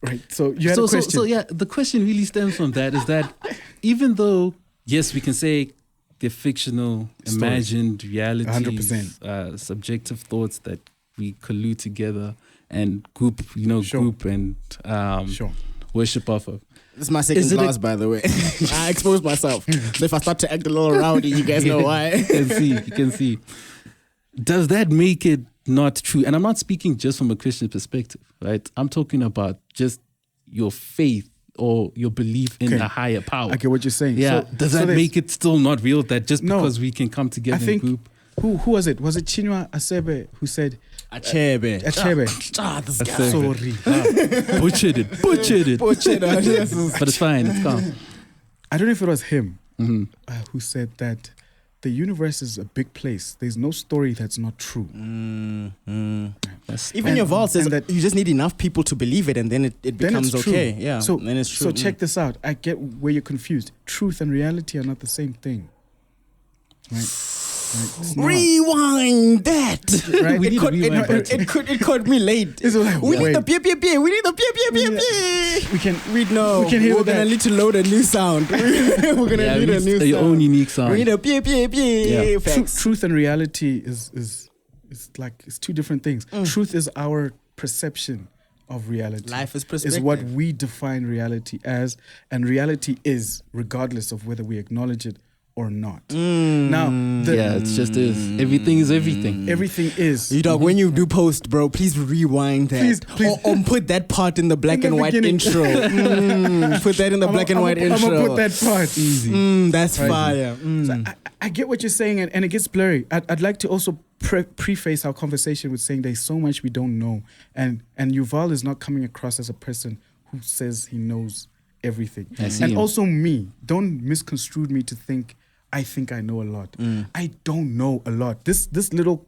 right? So you had a question. So yeah, the question really stems from that, is that even though, yes, we can say they're fictional, Stories. imagined realities, 100%. Subjective thoughts that we collude together and group, Sure. group and Sure. worship off of. This is my second class, by the way. I exposed myself. So if I start to act a little rowdy, you guys know why. You can see. Does that make it not true? And I'm not speaking just from a Christian perspective, right? I'm talking about just your faith or your belief in a higher power. I get what you're saying. Yeah. Does that make it still not real that just because we can come together in a group? Who was it? Was it Chinua Achebe who said Achebe. This guy. Sorry. Butchered it. But it's fine. It's calm. I don't know if it was him who said that the universe is a big place. There's no story that's not true. Even Yuval says that you just need enough people to believe it, and then it becomes okay. Yeah. So then it's true. So check this out. I get where you're confused. Truth and reality are not the same thing. Right? Rewind that. Right? It caught me late. We need the pew. We need the pew. We can hear We're gonna need to load a new sound. We're gonna need a new sound. Your own unique sound. We need a pew. Yeah. Truth and reality is like it's two different things. Truth is our perception of reality. Life is perspective. Is what we define reality as, and reality is regardless of whether we acknowledge it or not. Now, it's just is. Everything is everything. Everything is. You dog, when you do post, bro, please rewind that. Please. Or put that part in the black and white intro. Put that in the black and white intro. I'm gonna put that part. Easy. That's right. fire. So I get what you're saying, and it gets blurry. I'd like to also preface our conversation with saying there's so much we don't know, and Yuval is not coming across as a person who says he knows everything. And also me, don't misconstrue me to think I think I know a lot. I don't know a lot. This little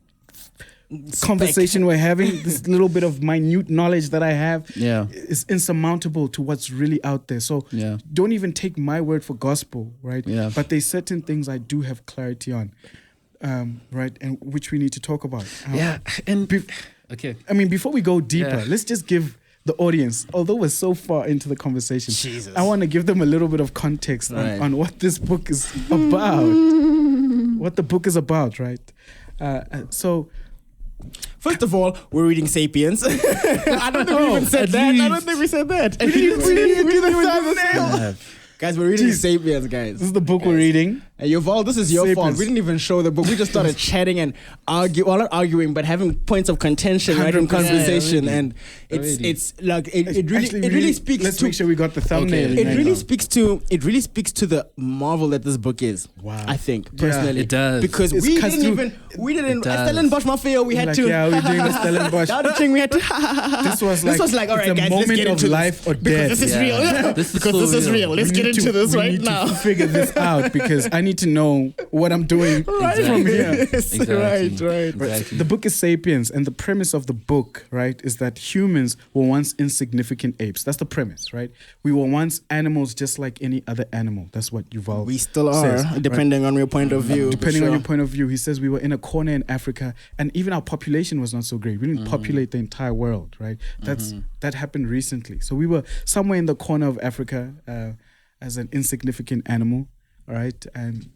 conversation we're having, this little bit of minute knowledge that I have is insurmountable to what's really out there. So don't even take my word for gospel, right? Yeah. But there's certain things I do have clarity on, right? And which we need to talk about. Okay. I mean, before we go deeper, let's just give the audience, although we're so far into the conversation, I want to give them a little bit of context on what this book is about. What the book is about, right? So, first of all, we're reading Sapiens. I don't think we even said that. I don't think we said that. And we didn't do the thumbnail. Guys, we're reading Sapiens, guys. This is the book we're reading. And Yuval, this is your Sapiens. fault. We didn't even show the book. We just started chatting and not arguing, but having points of contention, right, in conversation. And it's like it really speaks. Let's to, make sure we got the thumbnail. Okay. It really speaks to the marvel that this book is. Wow. I think personally, it does, because we didn't. Stellenbosch Mafia. We had to. Yeah, we're doing the Stellenbosch. The other thing we had to. This was like all right, guys, let's moment get of into life or death. This is real. This is real. Let's get into this right now. We need to figure this out because I need to know what I'm doing from here. Exactly. Right. Exactly. The book is Sapiens, and the premise of the book, right, is that humans were once insignificant apes. That's the premise, right? We were once animals just like any other animal. That's what Yuval We still says, are, depending on your point of view. Depending on your point of view. He says we were in a corner in Africa, and even our population was not so great. We didn't populate the entire world, right? That happened recently. So we were somewhere in the corner of Africa as an insignificant animal, right? And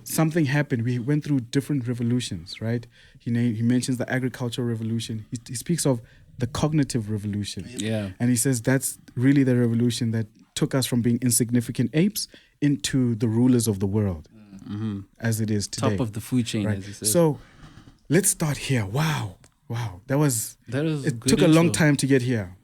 something happened. We went through different revolutions, right? He mentions the agricultural revolution. He speaks of the cognitive revolution. Yeah. And he says that's really the revolution that took us from being insignificant apes into the rulers of the world, as it is today. Top of the food chain, right? as you said. So let's start here. Wow. It took a long time to get here.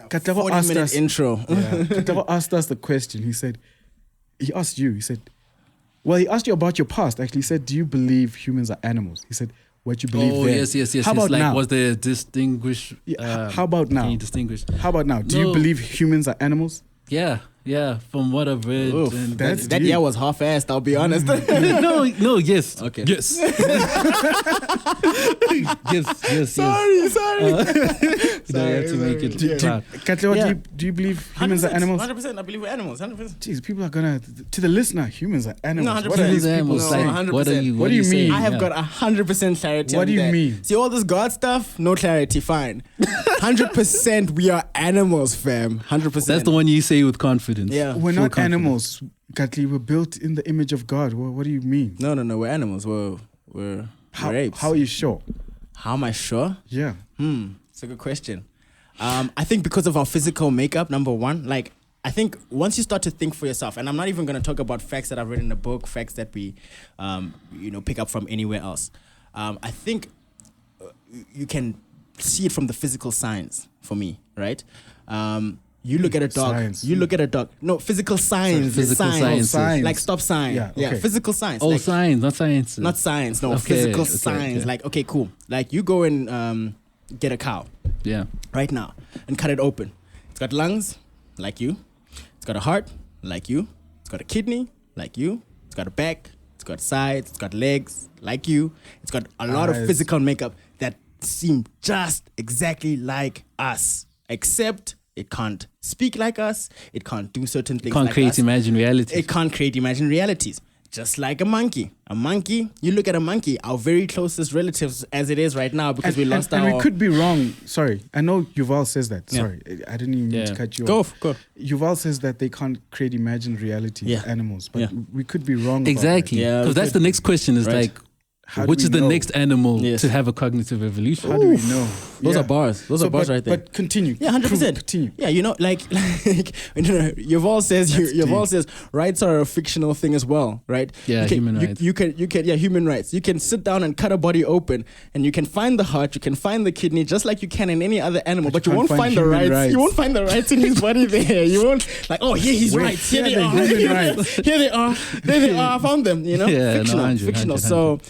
Katlego asked us intro. Katlego asked us the question. He asked you, he asked you about your past. Actually, he said, do you believe humans are animals? He said, what you believe there. Yes. How about now? Was there distinguish? How about now? Can you distinguih? How about now? Do you believe humans are animals? Yeah. From what I've read, and that year was half-assed. I'll be honest. no, yes. Okay. Yes. yes. Sorry. You have to make it. Katlego, do you believe humans are animals? 100%. I believe we're animals. 100%. Jeez, people are gonna to the listener. Humans are animals. No, 100%. What are these people Animals, saying? like, 100%. what do you mean? saying? I have got 100% clarity. What on do you that. mean? See all this God stuff? No clarity. Fine. 100%. We are animals, fam. 100%. That's the one you say with confidence. Yeah. We're Full not confidence. animals, Katli. We're built in the image of God. What do you mean? No. We're animals. We're apes. How are you sure? How am I sure? Yeah. It's a good question. I think because of our physical makeup, number one, like, I think once you start to think for yourself, and I'm not even going to talk about facts that I've read in the book, facts that we, pick up from anywhere else. I think you can see it from the physical signs for me, right? You look at a dog. Science. You look at a dog. No, physical signs. Physical signs. science. Like stop sign. Yeah, okay. Physical signs. Oh, like, science, not science. not science. No, Okay, physical okay, signs. okay. Like, okay, cool. Like you go and get a cow Yeah. right now and cut it open. It's got lungs, like you. It's got a heart, like you. It's got a kidney, like you. It's got a back. It's got sides. It's got legs, like you. It's got a lot of Eyes. physical makeup that seem just exactly like us, except it can't speak like us. It can't do certain things Can't like create us. imagined reality. It can't create imagined realities. Just like a monkey. A monkey, you look at a monkey, our very closest relatives as it is right now because we lost and our... we could be wrong. Sorry, I know Yuval says that. Yeah. Sorry, I didn't even mean to Yeah. cut you Go, off. go. Yuval says that they can't create imagined reality, Yeah. animals, but Yeah. we could be wrong. Exactly. Yeah, Because we that's could. the next question is Right. like, How do which we is the know? next animal Yes. to have a cognitive evolution? How do we know? Those Yeah. are bars. Those So, are bars but, right there. But continue. Yeah, 100%. Continue. Yeah, you know, like Yuval says, That's Yuval deep. says rights are a fictional thing as well, right? Yeah, You can- human you- rights. You can, yeah, human rights. You can sit down and cut a body open, and you can find the heart, you can find the kidney, just like you can in any other animal. But you you won't can't find find the human rights. rights. You won't find the rights in his body there. You won't like, oh, here his Wait, rights. Here here they are are. the human Here rights. here they are. There they are. I found them. You know, Yeah, no, fictional, 100, fictional. 100. So.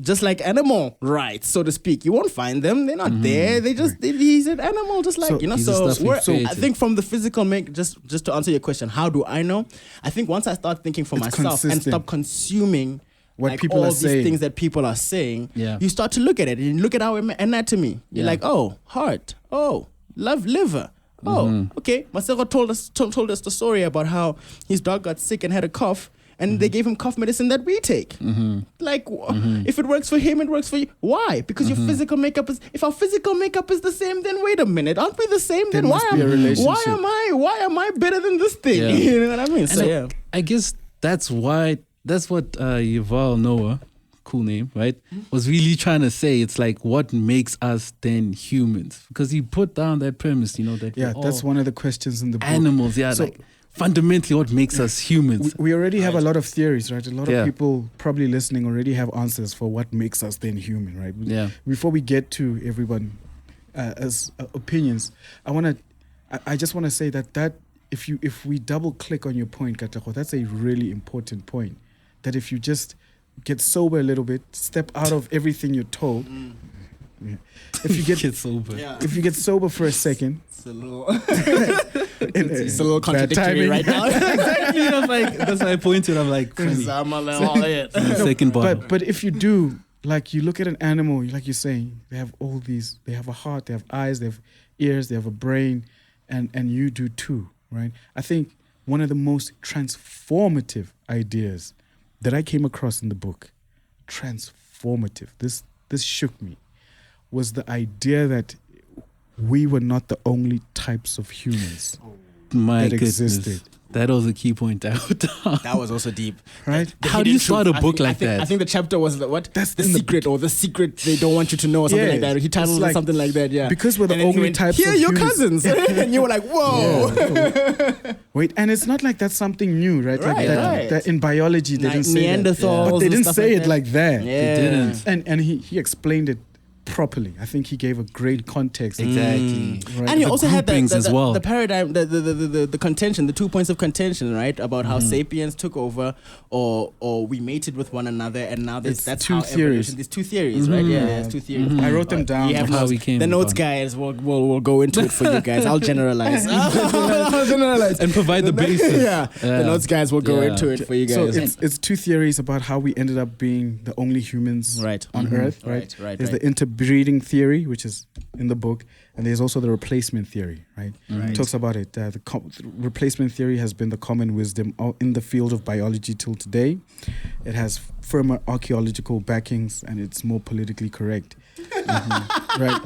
Just like animal rights, so to speak, you won't find them. They're not there. They just he's an animal, just like So- you know. He's the So stuff we we're- I created. think from the physical make, just to answer your question, how do I know? I think once I start thinking for It's myself and consistent. stop consuming What like people all are these saying. things that people are saying, Yeah. you start to look at it and you look at our anatomy. You're Yeah. like, oh, heart, oh, liver. Oh, okay. Masego told us the story about how his dog got sick and had a cough, and they gave him cough medicine that we take. Like, if it works for him, it works for you. Why? Because your physical makeup is. If our physical makeup is the same, then wait a minute, aren't we the same? There Then must be a relationship. why am I better than this thing? Yeah. You know what I mean? And So yeah. I guess that's what Yuval Noah, cool name, right, was really trying to say. It's like what makes us then humans, because he put down that premise, you know, that Yeah, we're that's all one of the questions in the book. animals. Yeah, So- like fundamentally what makes us humans. We already have a lot of theories, right? A lot Yeah. of people probably listening already have answers for what makes us then human, right? Yeah. Before we get to everyone as opinions, I just want to say that if we double click on your point, Katlego, that's a really important point. That if you just get sober a little bit, step out of everything you're told. Yeah. If you get sober. if you get sober for a second, It's a little, it's it's a little contradictory right now. Exactly. That's why I pointed. I'm like, funny. I'm a little Second bottle. But if you do, like you look at an animal, like you're saying, they have all these, they have a heart, they have eyes, they have ears, they have a brain, and you do too, right? I think one of the most transformative ideas that I came across in the book, transformative, this shook me, was the idea that we were not the only types of humans, My that goodness. existed. That was a key point out. That was also deep. right? The How do you hidden start truth. a book I like think, that? I think the chapter was what? That's the in the secret, or the secret they don't want you to know, or something like Yes. that. He titled It's it like, something like that. Yeah. because we're the And then he only went, types Here, of your humans." cousins, and you were like, whoa. Yeah. Wait, and it's not like that's something new, right? Like Right, that, right. that in biology they didn't say that. Neanderthals, But they and didn't stuff say like it that. like that. Yeah. They didn't. And he explained it properly. I think he gave a great context. Exactly. Right. And you The also had groupings as well. the paradigm, the contention, the 2 points of contention, right? About how sapiens took over, or we mated with one another, and now It's that's two how theories. evolution. There's two theories, right? Yeah, there's two theories. I wrote them down. You have How notes. we came The notes about. guys will go into it for you guys. I'll generalize. I'll generalize. And provide the basis. Yeah. The notes guys will go Yeah. into it for you So guys. it's two theories about how we ended up being the only humans Right. on Earth, right? Right. There's the interbreeding theory, which is in the book, and there's also the replacement theory, right? Right. It talks about it. The replacement theory has been the common wisdom in the field of biology till today. It has firmer archaeological backings, and it's more politically correct. Right?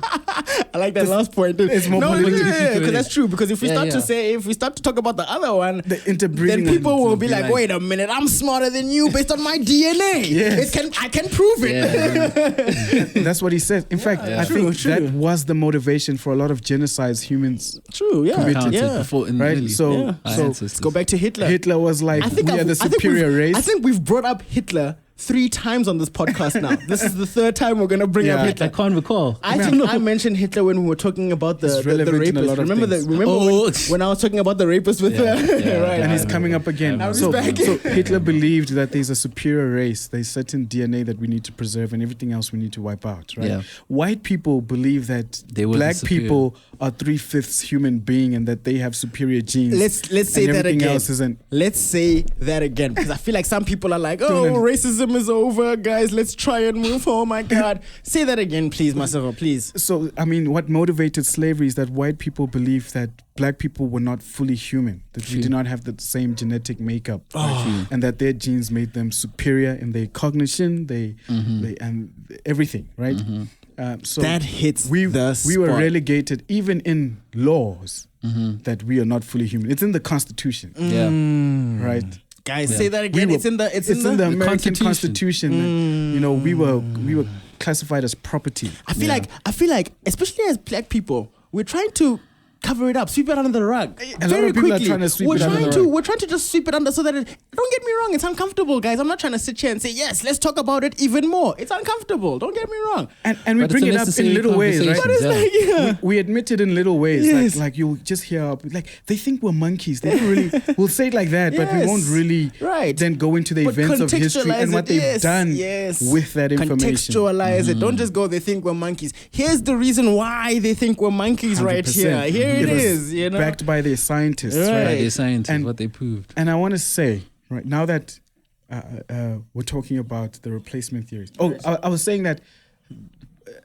I like that last point. It's more politically because that's true. Because if we start to say, if we start to talk about the other one, the interbreeding, then people will be like, wait a minute, I'm smarter than you based on my DNA. Yes. I can prove it. That's what he said. In fact, I think that was the motivation for a lot of genocides humans. True, committed before in right? really, So let's go back to Hitler. Hitler was like, we are the superior race. I think we've brought up Hitler 3 times on this podcast now. This is the 3rd time we're going to bring up Hitler. I can't recall. I think I mentioned Hitler when we were talking about the rapist. Remember when I was talking about the rapist with right? And he's coming up again. So Hitler believed that there's a superior race. There's certain DNA that we need to preserve and everything else we need to wipe out, right? Yeah. White people believe that black people are 3/5 human being and that they have superior genes. Let's say that again. Let's say that again. Because I feel like some people are like, racism is over, guys. Let's try and move. Oh my God. Say that again, please, Masego, please. So, I mean, what motivated slavery is that white people believed that black people were not fully human, that we did not have the same genetic makeup, and that their genes made them superior in their cognition, they and everything, right? So that hits we the were spot. relegated even in laws that we are not fully human. It's in the Constitution, right? Guys, say that again. It's in the American Constitution. That, we were classified as property. I feel like, especially as black people, we're trying to cover it up, sweep it under the rug. A lot of people are trying to sweep it under the rug. We're trying to just sweep it under so that don't get me wrong, it's uncomfortable, guys. I'm not trying to sit here and say, yes, let's talk about it even more. It's uncomfortable. Don't get me wrong. And we bring it up in little ways, right? But it's like, we admit it in little ways. Yes. Like you just hear, like, they think we're monkeys. They don't really, we'll say it like that, but we won't really then go into the events of history and what they've done with that information. Contextualize it. Don't just go, they think we're monkeys. Here's the reason why they think we're monkeys 100%. Right here. Here it is, backed by their scientists, right? Their scientists, and what they proved. And I want to say, right now that we're talking about the replacement theories. I was saying that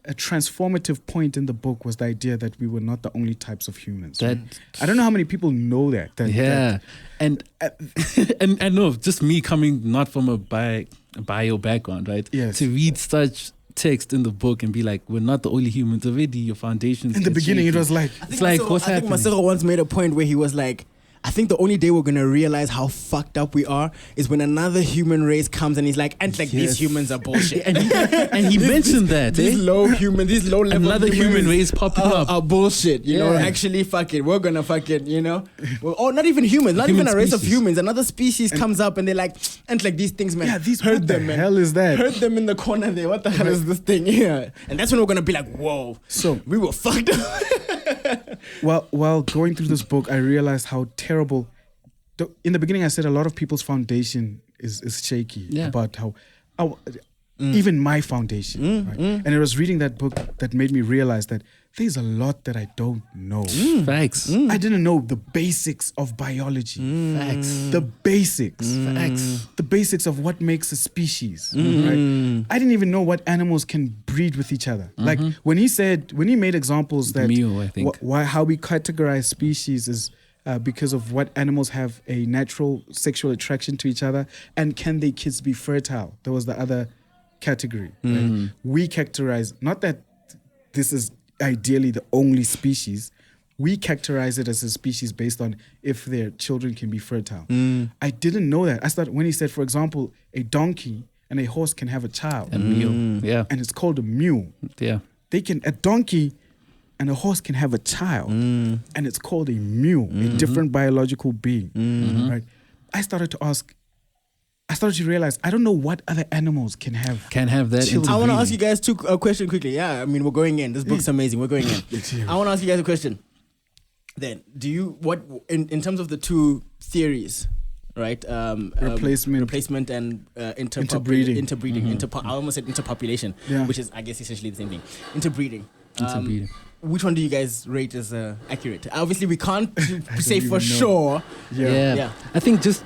a transformative point in the book was the idea that we were not the only types of humans. Right? I don't know how many people know that. And I know, just me coming not from a bio background, right? Yes. To read such text in the book and be like, we're not the only humans already, your foundations. In the beginning, it was like, what's happening? I think Masego once made a point where he was like, I think the only day we're gonna realize how fucked up we are is when another human race comes and he's like, these humans are bullshit. and he mentioned that these low level another human race popping up are bullshit. You know, actually, fuck it, we're gonna fuck it. You know, not even humans, not even a race of humans. Another species comes up and they're like, these things, man. Yeah, these hurt them. What the hell is that? Hurt them in the corner there. What the hell is this thing? Yeah, and that's when we're gonna be like, whoa. So we were fucked up. While going through this book, I realized how terrible. In the beginning, I said a lot of people's foundation is shaky about how even my foundation. Right? And it was reading that book that made me realize that there's a lot that I don't know. Facts. I didn't know the basics of biology. Facts. The basics. Facts. The basics of what makes a species. Right? I didn't even know what animals can breed with each other. Like when he made examples that I think. How we categorize species is because of what animals have a natural sexual attraction to each other, and can their kids be fertile? That was the other category. Right? We characterize, not that this is ideally the only species, we characterize it as a species based on if their children can be fertile. I didn't know that. I started when he said, for example, a donkey and a horse can have a child. A mule, and it's called a mule. Yeah, a donkey and a horse can have a child, and it's called a mule, a different biological being. Right? I started to realize I don't know what other animals can have that. I want to ask you guys a question quickly. Yeah, I mean, we're going in. This book's amazing. We're going in. I want to ask you guys a question. Then, in terms of the two theories, right? Replacement and interbreeding. I almost said interpopulation, which is, I guess, essentially the same thing. Interbreeding. Which one do you guys rate as accurate? Obviously, we can't say for sure. Yeah. I think just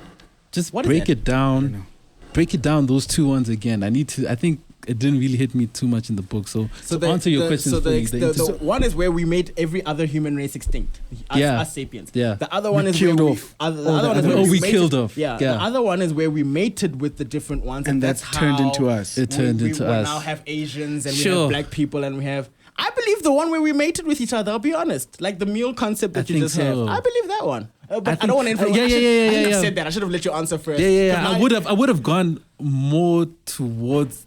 break it down. Break it down, those two ones again. I think it didn't really hit me too much in the book. So to answer your question, the one is where we made every other human race extinct. Us sapiens. Yeah. The other one is killed where off. we killed off. Yeah. The other one is where we mated with the different ones, and that's turned into us. It turned into us. We now have Asians and we have black people and we have. I believe the one where we mated with each other. I'll be honest. Like the mule concept that I you just think have. so. I believe that one. But I think- don't want to influence. yeah, I yeah. said that. I should have let you answer first. Yeah. 'Cause I would have gone more towards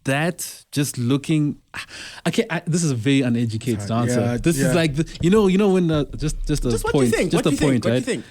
that. Just looking. Okay, this is a very uneducated Sorry. answer. Yeah, This yeah. is like you know when just a Just what point, do you think? just What do a you think? point, What do you right? think?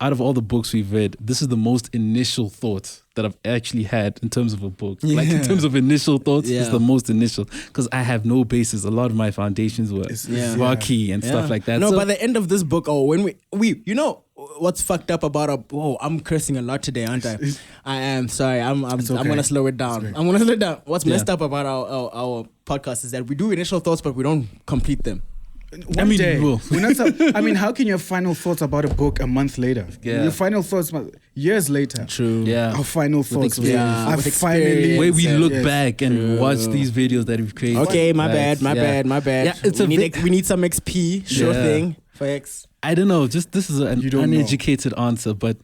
Out of all the books we've read, this is the most initial thought that I've actually had in terms of a book. Like in Yeah. terms of initial thoughts, it's Yeah. the most initial because I have no basis. A lot of my foundations were Yeah. rocky and stuff like that. No, So- by the end of this book, or when we you know what's fucked up about a whoa, I'm cursing a lot today, aren't I? I am sorry. I'm It's okay. gonna slow it down. It's okay. I'm gonna slow it down. What's Yeah. messed up about our podcast is that we do initial thoughts, but we don't complete them. One mean, day. well. We're not I mean, how can your final thoughts about a book a month later? Yeah. Your final thoughts years later. True. yeah. Our final thoughts. experience. Yeah, I with finally experience. Where we Yes. look back and True. watch these videos that we've created. Okay, my Right, bad, my yeah. bad, my bad. Yeah, it's we need some XP. Sure Yeah. thing. For X. I don't know. Just this is an You don't know. uneducated answer, but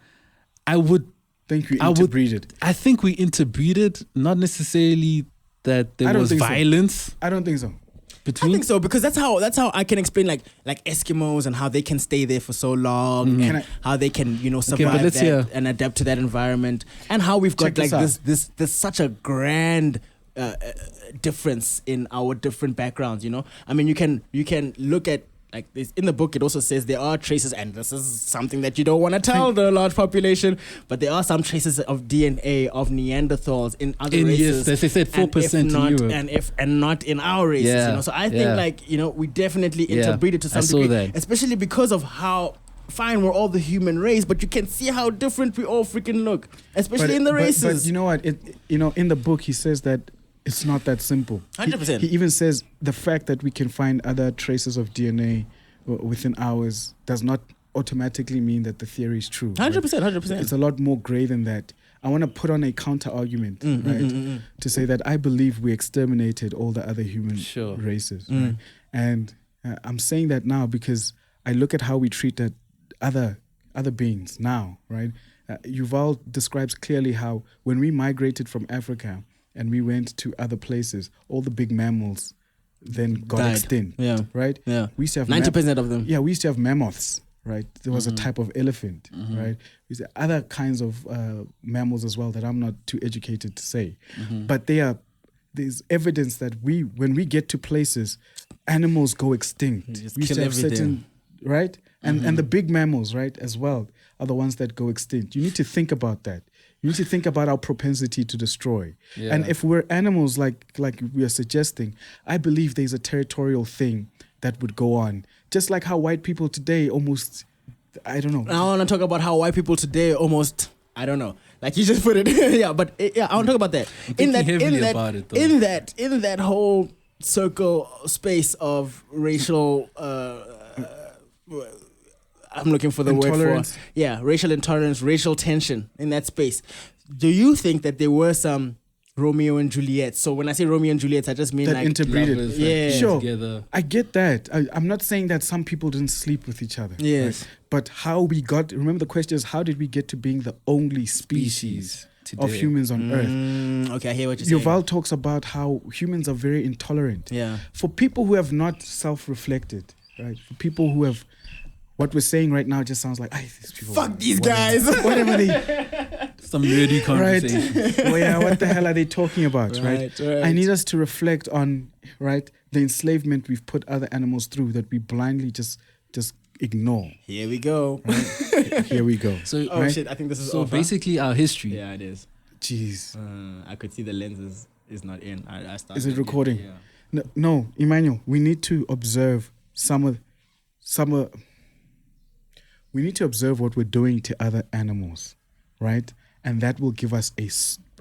I would. Think we I would- interbreeded. I think we interbreeded, not necessarily that I there don't was think so. violence I don't think so. I between. think so because that's how I can explain like Eskimos and how they can stay there for so long Mm-hmm. and Can how they can but survive let's that hear- and adapt to that environment and how we've got Check this like out. this such a grand difference in our different backgrounds. I mean you can look at. Like this, in the book, it also says there are traces, and this is something that you don't want to tell the large population, but there are some traces of DNA of Neanderthals in other races. Yes, as I said, 4% in not, Europe. and not in our races. Yeah, So I think yeah. we definitely Yeah, interbreeded to I some saw degree, that. especially because of how. Fine, we're all the human race, but you can see how different we all freaking look, especially in the races. But you know what? In the book, he says that it's not that simple. 100%. He even says the fact that we can find other traces of DNA within ours does not automatically mean that the theory is true. 100%. It's a lot more grey than that. I want to put on a counter argument, to say that I believe we exterminated all the other human Sure. races. Right? And I'm saying that now because I look at how we treated other beings now, right? Yuval describes clearly how when we migrated from Africa and we went to other places, all the big mammals then got Died. extinct, Yeah. right? Yeah. We used to have 90% of them. yeah, we used to have mammoths, right? There was a type of elephant, right? We used to other kinds of mammals as well that I'm not too educated to say, but there's evidence that when we get to places, animals go extinct. You just We used kill to have everything. certain, right? And the big mammals, right, as well, are the ones that go extinct. You need to think about that. You need to think about our propensity to destroy. Yeah. And if we're animals like we are suggesting, I believe there's a territorial thing that would go on. Just like how white people today almost, I don't know. I want to talk about how white people today almost, I don't know, like you just put it. I want to talk about that. thinking heavily about it, though. in that whole circle space of racial. I'm looking for the word Intolerance. for racial intolerance, racial tension in that space. Do you think that there were some Romeo and Juliet? So when I say Romeo and Juliet, I just mean That like interbreeded. Lovers, Yeah. like, Sure. together. I get that. I'm not saying that some people didn't sleep with each other. Yes. right? But how we remember the question is, how did we get to being the only species of today. humans on Earth? Okay, I hear what you're saying. Yuval talks about how humans are very intolerant. Yeah. For people who have not self-reflected, right? For people who have, what we're saying right now just sounds like, these people. Fuck these whatever- guys. Whatever they, Some nerdy right? conversation. Well, yeah, what the hell are they talking about, right? Right. I need us to reflect on, right, the enslavement we've put other animals through that we blindly just ignore. Here we go. Here we go. So, Oh Right? shit! I think this is so off, huh? basically, our history. Yeah, it is. Jeez. I could see the lens is not in. I started. Is it recording? Yeah. No, Emmanuel, we need to observe we need to observe what we're doing to other animals, right? And that will give us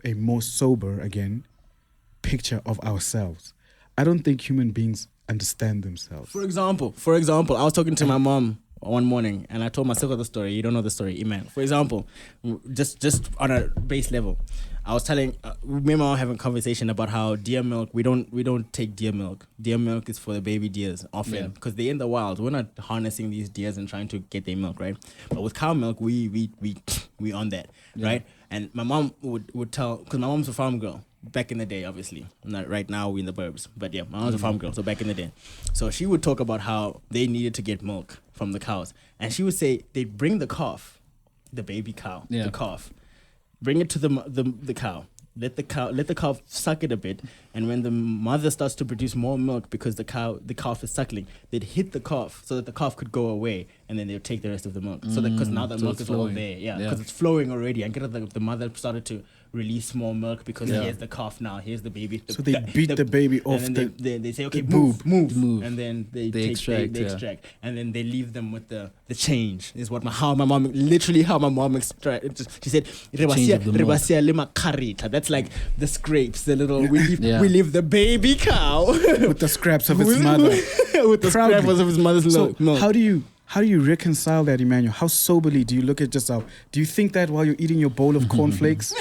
a more sober, again, picture of ourselves. I don't think human beings understand themselves. For example, I was talking to my mom one morning and I told Masego the story. You don't know the story, Iman. For example, just on a base level, I was telling me and my mom having a conversation about how deer milk, we don't take deer milk. Deer milk is for the baby deers often because they're in the wild. We're not harnessing these deers and trying to get their milk, right? But with cow milk, we on that, right? And my mom would tell, because my mom's a farm girl, back in the day, obviously. Not right now, we're in the burbs. But yeah, my mom's a farm girl, so back in the day. So she would talk about how they needed to get milk from the cows. And she would say they'd bring the calf, the baby cow, the calf, bring it to the cow. Let the cow suck it a bit, and when the mother starts to produce more milk because the calf is suckling, they'd hit the calf so that the calf could go away, and then they'd take the rest of the milk. So that because now the milk is all there, because it's flowing already. And the mother started to release more milk because here's the calf now, here's the baby. So they beat the baby off. And then they say, okay, move, and then they extract, and then they leave them with the change. Is how my mom extracted. She said, that's like the scrapes, the little we leave the baby cow with the scraps of its mother, with the scraps of his mother's milk. How do you reconcile that, Emmanuel? How soberly do you look at yourself? Do you think that while you're eating your bowl of cornflakes?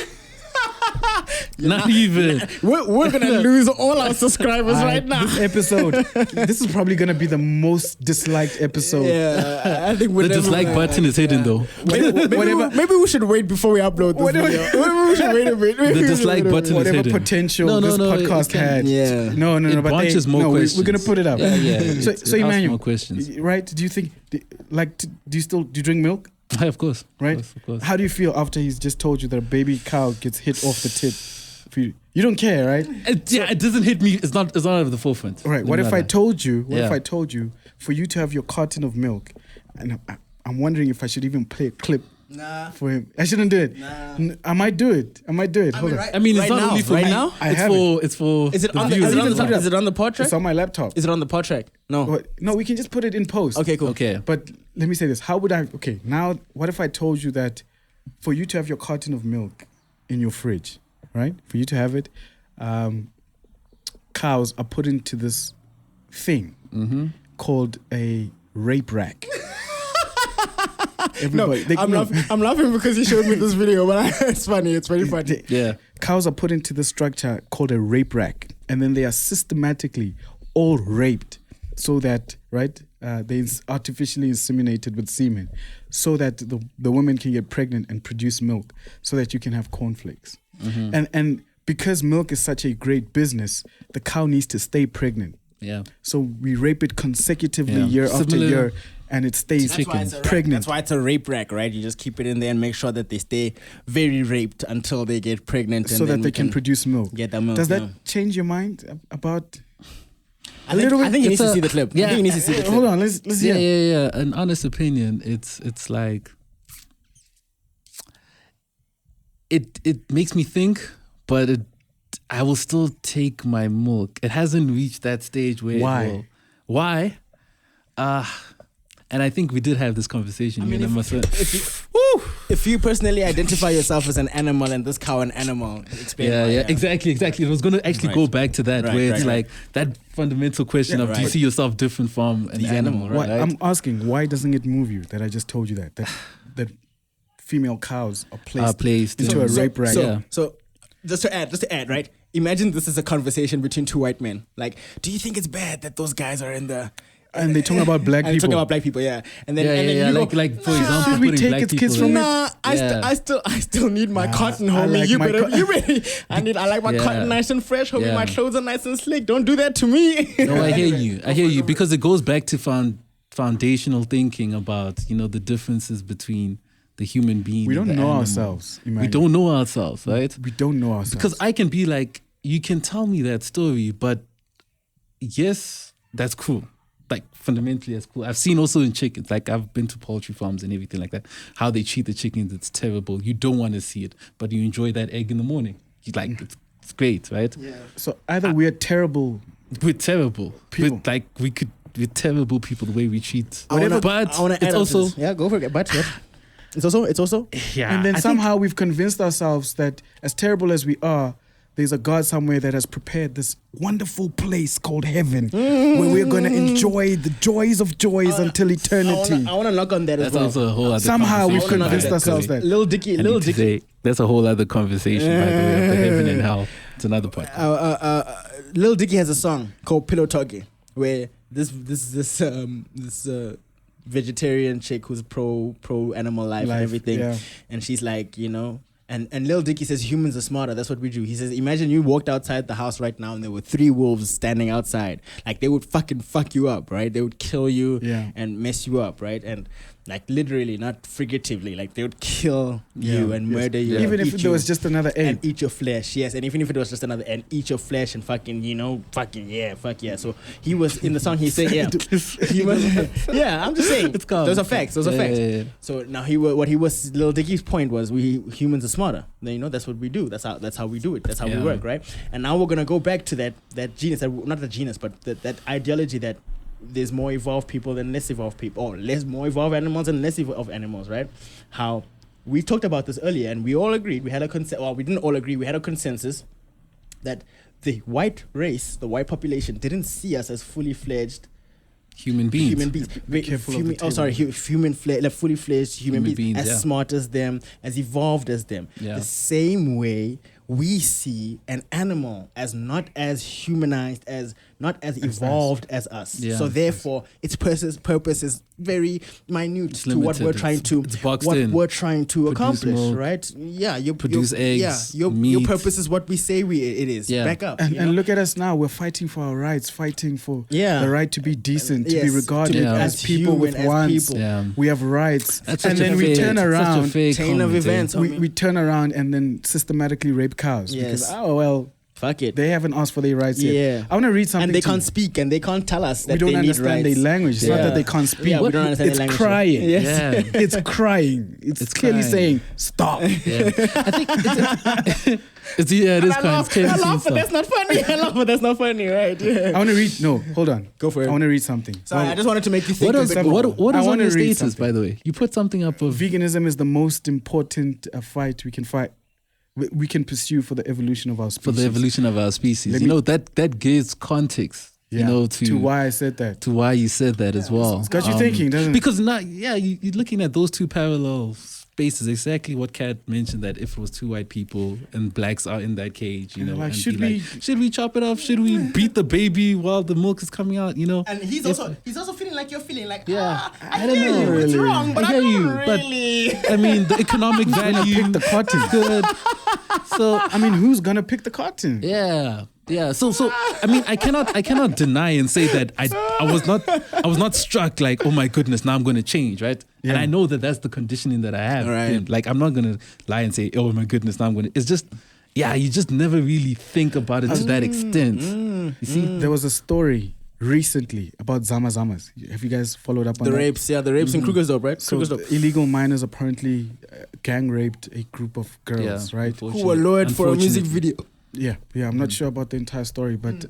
Not even. We're gonna lose all our subscribers right now. This is probably gonna be the most disliked episode. Yeah, I think the dislike button is hidden though. Maybe we should wait before we upload this video. Maybe we should wait a bit. The dislike button is hidden. Whatever potential this podcast had. Yeah. No. But questions. We're gonna put it up. Yeah. So Emmanuel, more questions. Right? Do you think do you drink milk? Of course. Right? Of course. How do you feel after he's just told you that a baby cow gets hit off the tip? You don't care, right? It doesn't hit me. It's not at the forefront. Right. What if I told you for you to have your carton of milk, and I'm wondering if I should even play a clip for him. I shouldn't do it. I might do it. Hold on. I mean, it's not only for right me. now. It's for. Is it the on viewers. is it on the pod track? It's on my laptop. Is it on the pod track? No. No, we can just put it in post. Okay, cool. Okay. But let me say this. How would I... Okay, now, what if I told you that for you to have your carton of milk in your fridge, right? For you to have it, cows are put into this thing called a rape rack. Everybody, I'm laughing because he showed me this video, but it's funny. It's very funny. Yeah. Cows are put into this structure called a rape rack, and then they are systematically all raped so that, right, they artificially inseminated with semen so that the woman can get pregnant and produce milk so that you can have cornflakes. And because milk is such a great business, the cow needs to stay pregnant. Yeah. So we rape it consecutively year after year, and it stays pregnant. That's why it's a rape rack, right? You just keep it in there and make sure that they stay very raped until they get pregnant. So that they can produce milk. Get that milk. Does that change your mind about... I think you need to see the clip. Yeah. I think you need to see the clip. Hold on, let's hear. Yeah. An honest opinion, it's like... It makes me think, but I will still take my milk. It hasn't reached that stage where... Why? Why? And I think we did have this conversation. If you personally identify yourself as an animal and this cow an animal, explain why. Yeah, exactly. I was going to actually go back to that, where it's like that fundamental question of do you see yourself different from an animal? Right? I'm asking, why doesn't it move you that I just told you that female cows are placed into a rape rack? So just to add, right? Imagine this is a conversation between two white men. Like, do you think it's bad that those guys are in the... And they talk about black people. Talking about black people, yeah. And then, like for example, should we take its kids from it? I still need my cotton, homie. I like my cotton nice and fresh, homie. My clothes are nice and slick. Don't do that to me. No, I hear you because it goes back to foundational thinking about the differences between the human being. We don't know ourselves. We don't know ourselves, right? We don't know ourselves because I can be like, you can tell me that story, but yes, that's cool. Like fundamentally that's cool. I've seen also in chickens, like I've been to poultry farms and everything like that, how they treat the chickens. It's terrible. You don't want to see it, but you enjoy that egg in the morning. You like it's great, right? Yeah. So either we're terrible people. We're terrible people the way we treat. Go for it. But it's also yeah. And then somehow we've convinced ourselves that as terrible as we are, there's a God somewhere that has prepared this wonderful place called heaven where we're going to enjoy the joys of joys until eternity. I want to knock on that as well. Also a whole other somehow we've convinced ourselves that. Little Dicky. That's a whole other conversation, by the way, of the heaven and hell. It's another podcast. Lil Dicky has a song called Pillow Talkie where this vegetarian chick who's pro animal life and everything, and she's like, And Lil Dicky says humans are smarter. That's what we do. He says, imagine you walked outside the house right now and there were 3 wolves standing outside. Like, they would fucking fuck you up, right? They would kill you and mess you up, right? And like literally, not figuratively, like they would kill you and murder you. Even if there was just another egg. And eat your flesh, yes. And even if it was just another, and eat your flesh and fucking, fuck yeah. So he was, in the song, he said, he was, I'm just saying. Those are facts. Yeah. So now Lil Dicky's point was, we humans are smarter. Then, that's what we do. That's how we do it. That's how we work, right? And now we're going to go back to that genus, not the genus, but that ideology that there's more evolved people than less evolved people, or more evolved animals and less evolved animals, right? How we talked about this earlier, and we all agreed. We had we didn't all agree. We had a consensus that the white race, the white population, didn't see us as fully fledged human beings. Be careful of the table. Fully fledged human beings as smart as them, as evolved as them. Yeah. The same way we see an animal as not as humanized, as not as evolved as us. Yeah. So therefore, its purpose is very minute to what we're trying to accomplish, milk, right? Yeah, you produce eggs. Yeah, your purpose is what we say it is. Yeah. Back up. And look at us now. We're fighting for our rights, fighting for the right to be decent, to be regarded as people with wants. We have rights. That's and then we turn around. Chain of events. We turn around and then systematically rape cows. Yes. Because, fuck it. They haven't asked for their rights yet. I want to read something. And they can't speak and they can't tell us that we don't they understand need their language. It's not that they can't speak. Yeah, we don't understand it's their language. Crying. Yes. Yeah. It's crying. It's clearly crying. saying, stop. Yeah. I think it is crying. I laugh, but that's not funny. Right? Yeah. I want to read. No, hold on. Go for it. I want to read something. Sorry, I just wanted to make you think. What is on your status, something. by the way? You put something up of Veganism is the most important fight we can fight. We can pursue for the evolution of our species. For the evolution of our species. That gives context. To why I said that. To why you said that as well. It's got you thinking, doesn't it? Because you're looking at those two parallel spaces. Exactly what Kat mentioned, that if it was 2 white people and blacks are in that cage, and should we chop it off? Should we beat the baby while the milk is coming out? And he's also feeling like you're feeling like, I don't hear know. you. It's wrong, but I hear you. really. But I mean, the economic value. Pick the cotton. Good. So I mean, who's gonna pick the cotton? Yeah. So I mean, I cannot deny and say that I was not struck like, oh my goodness, now I'm going to change, right? Yeah. And I know that that's the conditioning that I have. Right. Like, I'm not going to lie and say, oh my goodness, now I'm going to. It's just, you just never really think about it to that extent. You see, there was a story recently about Zamas. Have you guys followed up on the that? rapes? Yeah, the rapes in Krugersdorp, right? So illegal miners apparently gang raped a group of girls, right? Who were lured for a music video. Yeah. I'm not sure about the entire story, but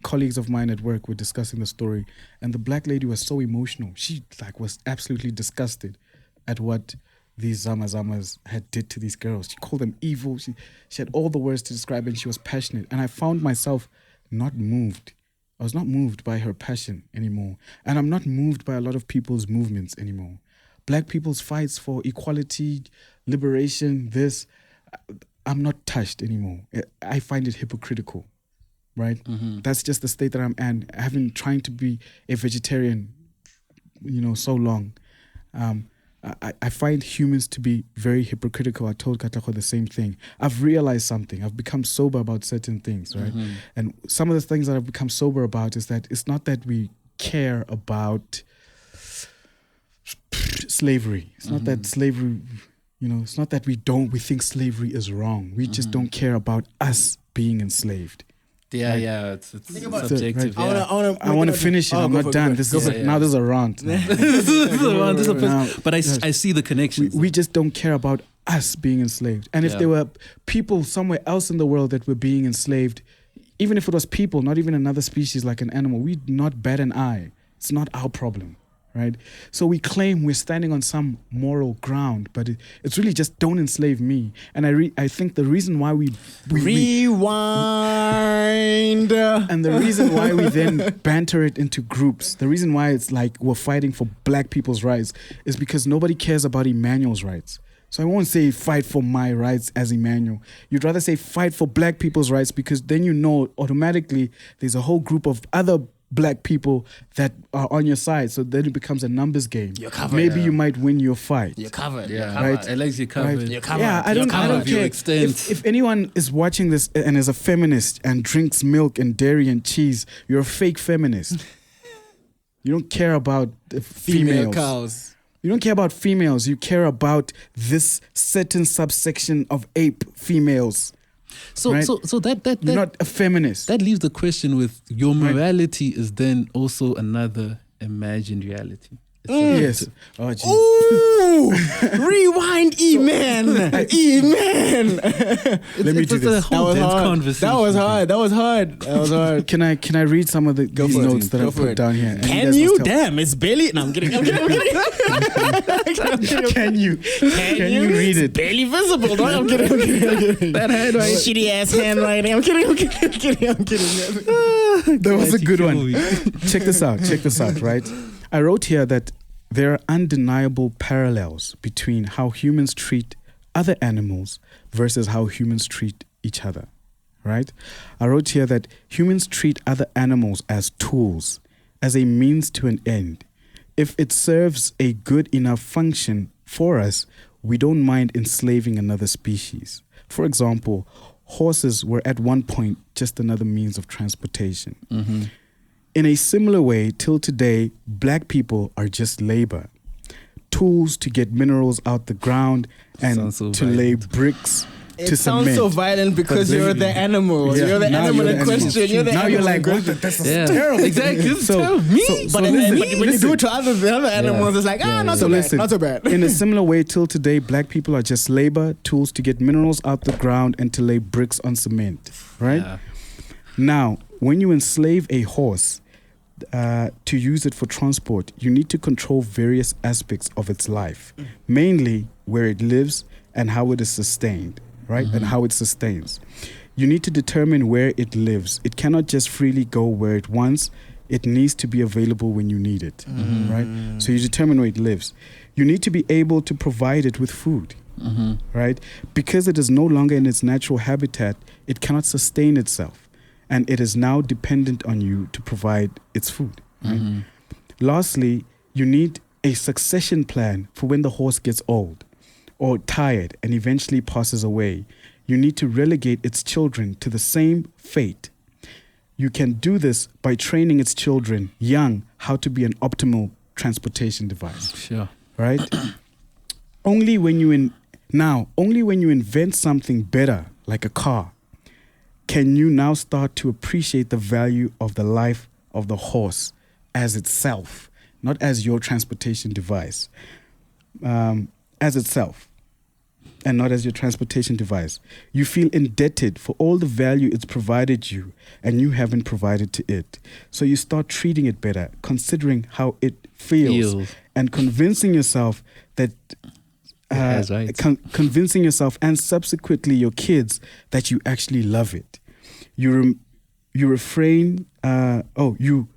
colleagues of mine at work were discussing the story, and the black lady was so emotional. She was absolutely disgusted at what these Zamas had did to these girls. She called them evil. She had all the words to describe, and she was passionate. And I found myself not moved. I was not moved by her passion anymore, and I'm not moved by a lot of people's movements anymore. Black people's fights for equality, liberation, I'm not touched anymore. I find it hypocritical, right? Mm-hmm. That's just the state that I'm in. Having trying to be a vegetarian, so long, I find humans to be very hypocritical. I told Katlego the same thing. I've realized something. I've become sober about certain things, right? Mm-hmm. And some of the things that I've become sober about is that it's not that we care about slavery. It's not that slavery... it's not that we think slavery is wrong. We just don't care about us being enslaved. It's subjective. Right? I want to finish it. I'm not done. This is a rant. This is a rant. But I see the connection. We just don't care about us being enslaved. And if there were people somewhere else in the world that were being enslaved, even if it was people, not even another species like an animal, we'd not bat an eye. It's not our problem. Right? So we claim we're standing on some moral ground, but it's really just don't enslave me. And I think the reason why we rewind and the reason why we then banter it into groups, the reason why it's like we're fighting for black people's rights is because nobody cares about Emmanuel's rights. So I won't say fight for my rights as Emmanuel. You'd rather say fight for black people's rights, because then automatically there's a whole group of other black people that are on your side. So then it becomes a numbers game. You're covered. Maybe you might win your fight. You're covered. Yeah, You're covered. Right. At least you're covered. Right. You're covered. Yeah, I You're don't covered. care. Extent. If anyone is watching this and is a feminist and drinks milk and dairy and cheese, you're a fake feminist. You don't care about the Female females. cows. You don't care about females. You care about this certain subsection of ape females. So Right. so that You're not a feminist. that leaves the question with your morality is then also another imagined reality. Yes. Oh, geez. Ooh! Rewind, E-Man! E-Man! Let me do It's a this. whole dense conversation. That was hard. Can I read some of these for it. notes that Go I for put it. down here? And Can guys you? must help. Damn, it's barely. No, I'm kidding. Can you? Can you read It's it? barely visible. No, I'm kidding. That handwriting. Shitty ass handwriting. I'm kidding. That was a good one. Check this out, right? I wrote here that there are undeniable parallels between how humans treat other animals versus how humans treat each other, right? I wrote here that humans treat other animals as tools, as a means to an end. If it serves a good enough function for us, we don't mind enslaving another species. For example, horses were at one point just another means of transportation. Mm-hmm. In a similar way, till today, black people are just labor. Tools to get minerals out the ground and Sounds so to lay violent. bricks It to sounds cement. so violent because But you're then- the animal. Yeah, You're the now animal you're in the animal. question. You're the Now animal you're in like, what question. the, that's Yeah, terrible. exactly. This is So- terrible. Me. so- But listen, when you do it to the other animals, Yeah. it's like, Yeah, not yeah. so bad. listen, Not so bad. in a similar way, till today, black people are just labor, tools to get minerals out the ground and to lay bricks on cement, right? Yeah. Now, when you enslave a horse to use it for transport, you need to control various aspects of its life, mainly where it lives and how it is sustained, right? And how it sustains. You need to determine where it lives. It cannot just freely go where it wants. It needs to be available when you need it, right? So you determine where it lives. You need to be able to provide it with food, right? Because it is no longer in its natural habitat, it cannot sustain itself. And it is now dependent on you to provide its food. Right? Lastly, you need a succession plan for when the horse gets old or tired and eventually passes away. You need to relegate its children to the same fate. You can do this by training its children young how to be an optimal transportation device. Sure. Right? Only when you invent something better, like a car, can you now start to appreciate the value of the life of the horse as itself, not as your transportation device, as itself, and not as your transportation device. You feel indebted for all the value it's provided you, and you haven't provided to it. So you start treating it better, considering how it feels. And convincing yourself that has rights. convincing yourself and subsequently your kids that you actually love it. You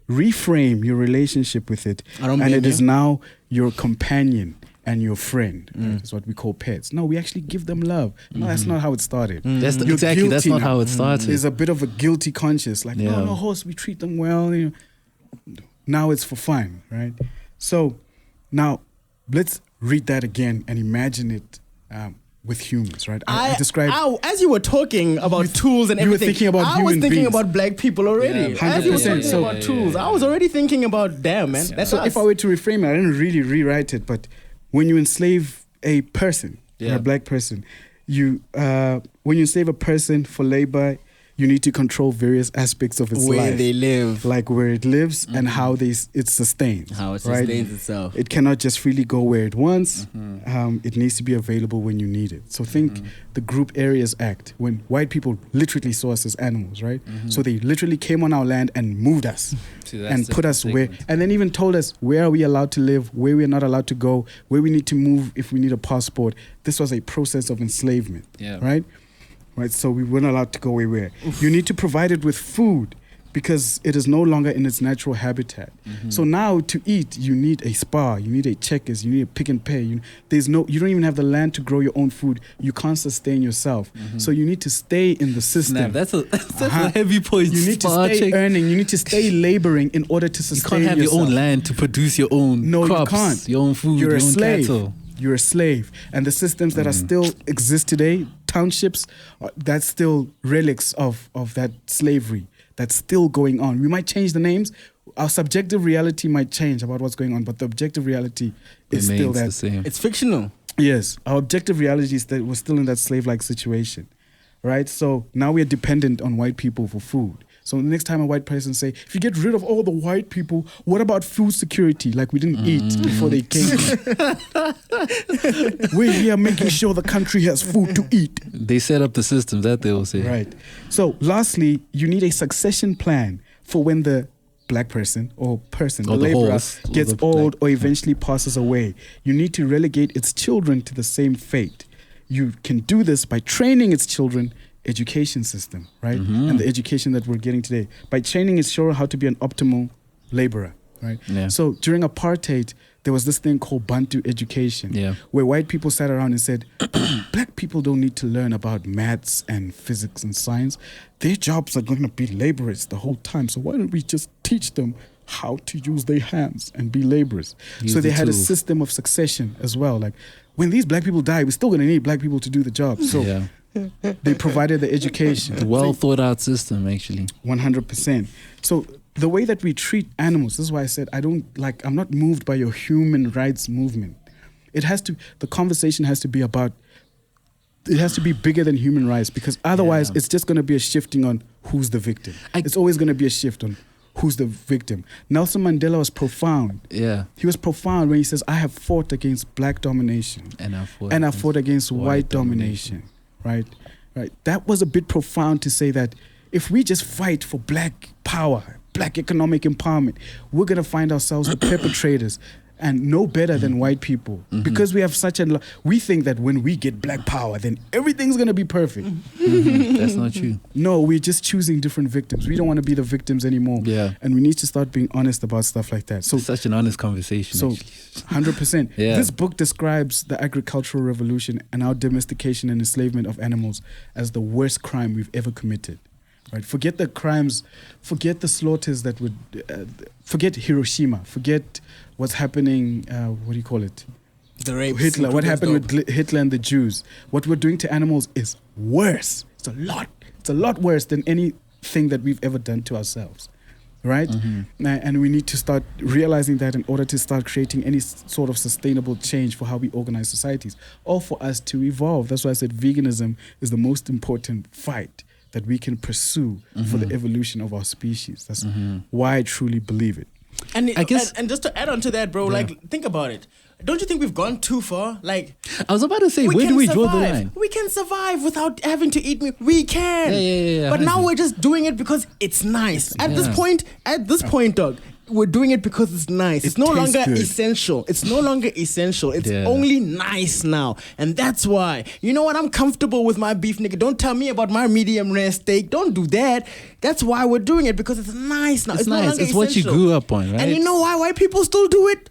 reframe your relationship with it, I don't and blame it is you. now your companion and your friend. Right? That's what we call pets. No, we actually give them love. No, that's not how it started. That's You're exactly. That's guilty not how now. it started. There's a bit of a guilty conscience, like, Yeah. no, horse, we treat them well. You know. Now it's for fun, right? So now let's read that again and imagine it with humans, right? I described. As you were talking about tools and you were everything, thinking about I was human thinking beings. about black people already. Yeah, As you were 100%. talking So- about tools, I was already thinking about, damn, man. That's So us. if I were to reframe it, I didn't really rewrite it, but when you enslave a person, a black person, when you enslave a person for labor, you need to control various aspects of its where life, they live, like where it lives and how it sustains. how it right? sustains itself. It cannot just freely go where it wants. It needs to be available when you need it. So think the Group Areas Act, when white people literally saw us as animals, right? So they literally came on our land and moved us See, that's and the put us where, segment. and then even told us where are we allowed to live, where we're not allowed to go, where we need to move if we need a passport. This was a process of enslavement, Yeah. right? Right, so we weren't allowed to go where we were. You need to provide it with food because it is no longer in its natural habitat. So now to eat, you need a Spar, you need a Checkers, you need a Pick and Pay. You don't even have the land to grow your own food. You can't sustain yourself. So you need to stay in the system. Snap, that's a heavy point. You need to stay earning. You need to stay laboring in order to sustain yourself. You can't have your own land to produce your own crops, you can't. Your own food, You're your a own slave. cattle. You're a slave. And the systems that are still exist today, townships, that's still relics of that slavery that's still going on. We might change the names. Our subjective reality might change about what's going on, but the objective reality is still that. The same. It's fictional. Yes, our objective reality is that we're still in that slave-like situation, right? So now we are dependent on white people for food. So the next time a white person say, if you get rid of all the white people, what about food security? Like we didn't eat before they came. We're here making sure the country has food to eat. They set up the system, that they will say. Right. So lastly, you need a succession plan for when the black person, the laborer, gets old or eventually passes away. You need to relegate its children to the same fate. You can do this by training its children education system, right? And the education that we're getting today. By training its children how to be an optimal laborer, right? Yeah. So during apartheid, there was this thing called Bantu education, where white people sat around and said, black people don't need to learn about maths and physics and science. Their jobs are going to be laborers the whole time. So why don't we just teach them how to use their hands and be laborers? So they had a system of succession as well. Like when these black people die, we're still going to need black people to do the job. So they provided the education. A well thought out system, actually. 100%. So the way that we treat animals, this is why I said I'm not moved by your human rights movement. The conversation has to be about, it has to be bigger than human rights, because otherwise it's just going to be a shifting on who's the victim. It's always going to be a shift on who's the victim. Nelson Mandela was profound. Yeah. He was profound when he says, I have fought against black domination. And I fought against white domination. Right. That was a bit profound to say that if we just fight for black power, black economic empowerment, we're going to find ourselves the perpetrators and no better than white people. Because we have we think that when we get black power, then everything's going to be perfect. That's not true. No, we're just choosing different victims. We don't want to be the victims anymore. Yeah. And we need to start being honest about stuff like that. So it's such an honest conversation. So, actually. 100%. Yeah. This book describes the agricultural revolution and our domestication and enslavement of animals as the worst crime we've ever committed. Right? Forget the crimes, forget the slaughters that would, forget Hiroshima, forget what's happening, The rapes. Hitler, what happened with Hitler and the Jews. What we're doing to animals is worse. It's a lot worse than anything that we've ever done to ourselves. Right? And we need to start realizing that in order to start creating any sort of sustainable change for how we organize societies, or for us to evolve. That's why I said veganism is the most important fight that we can pursue for the evolution of our species. That's why I truly believe it. And just to add on to that, bro, think about it. Don't you think we've gone too far? Like, I was about to say, where do we draw the line? We can survive without having to eat meat. We can. Yeah, but now we're just doing it because it's nice. At this point, dog, we're doing it because it's nice. It's no longer essential. It's no longer essential. It's only nice now. And that's why. You know what? I'm comfortable with my beef, nigga. Don't tell me about my medium rare steak. Don't do that. That's why we're doing it, because it's nice now. It's no nice. longer It's what you grew up on, right? And you know why white people still do it?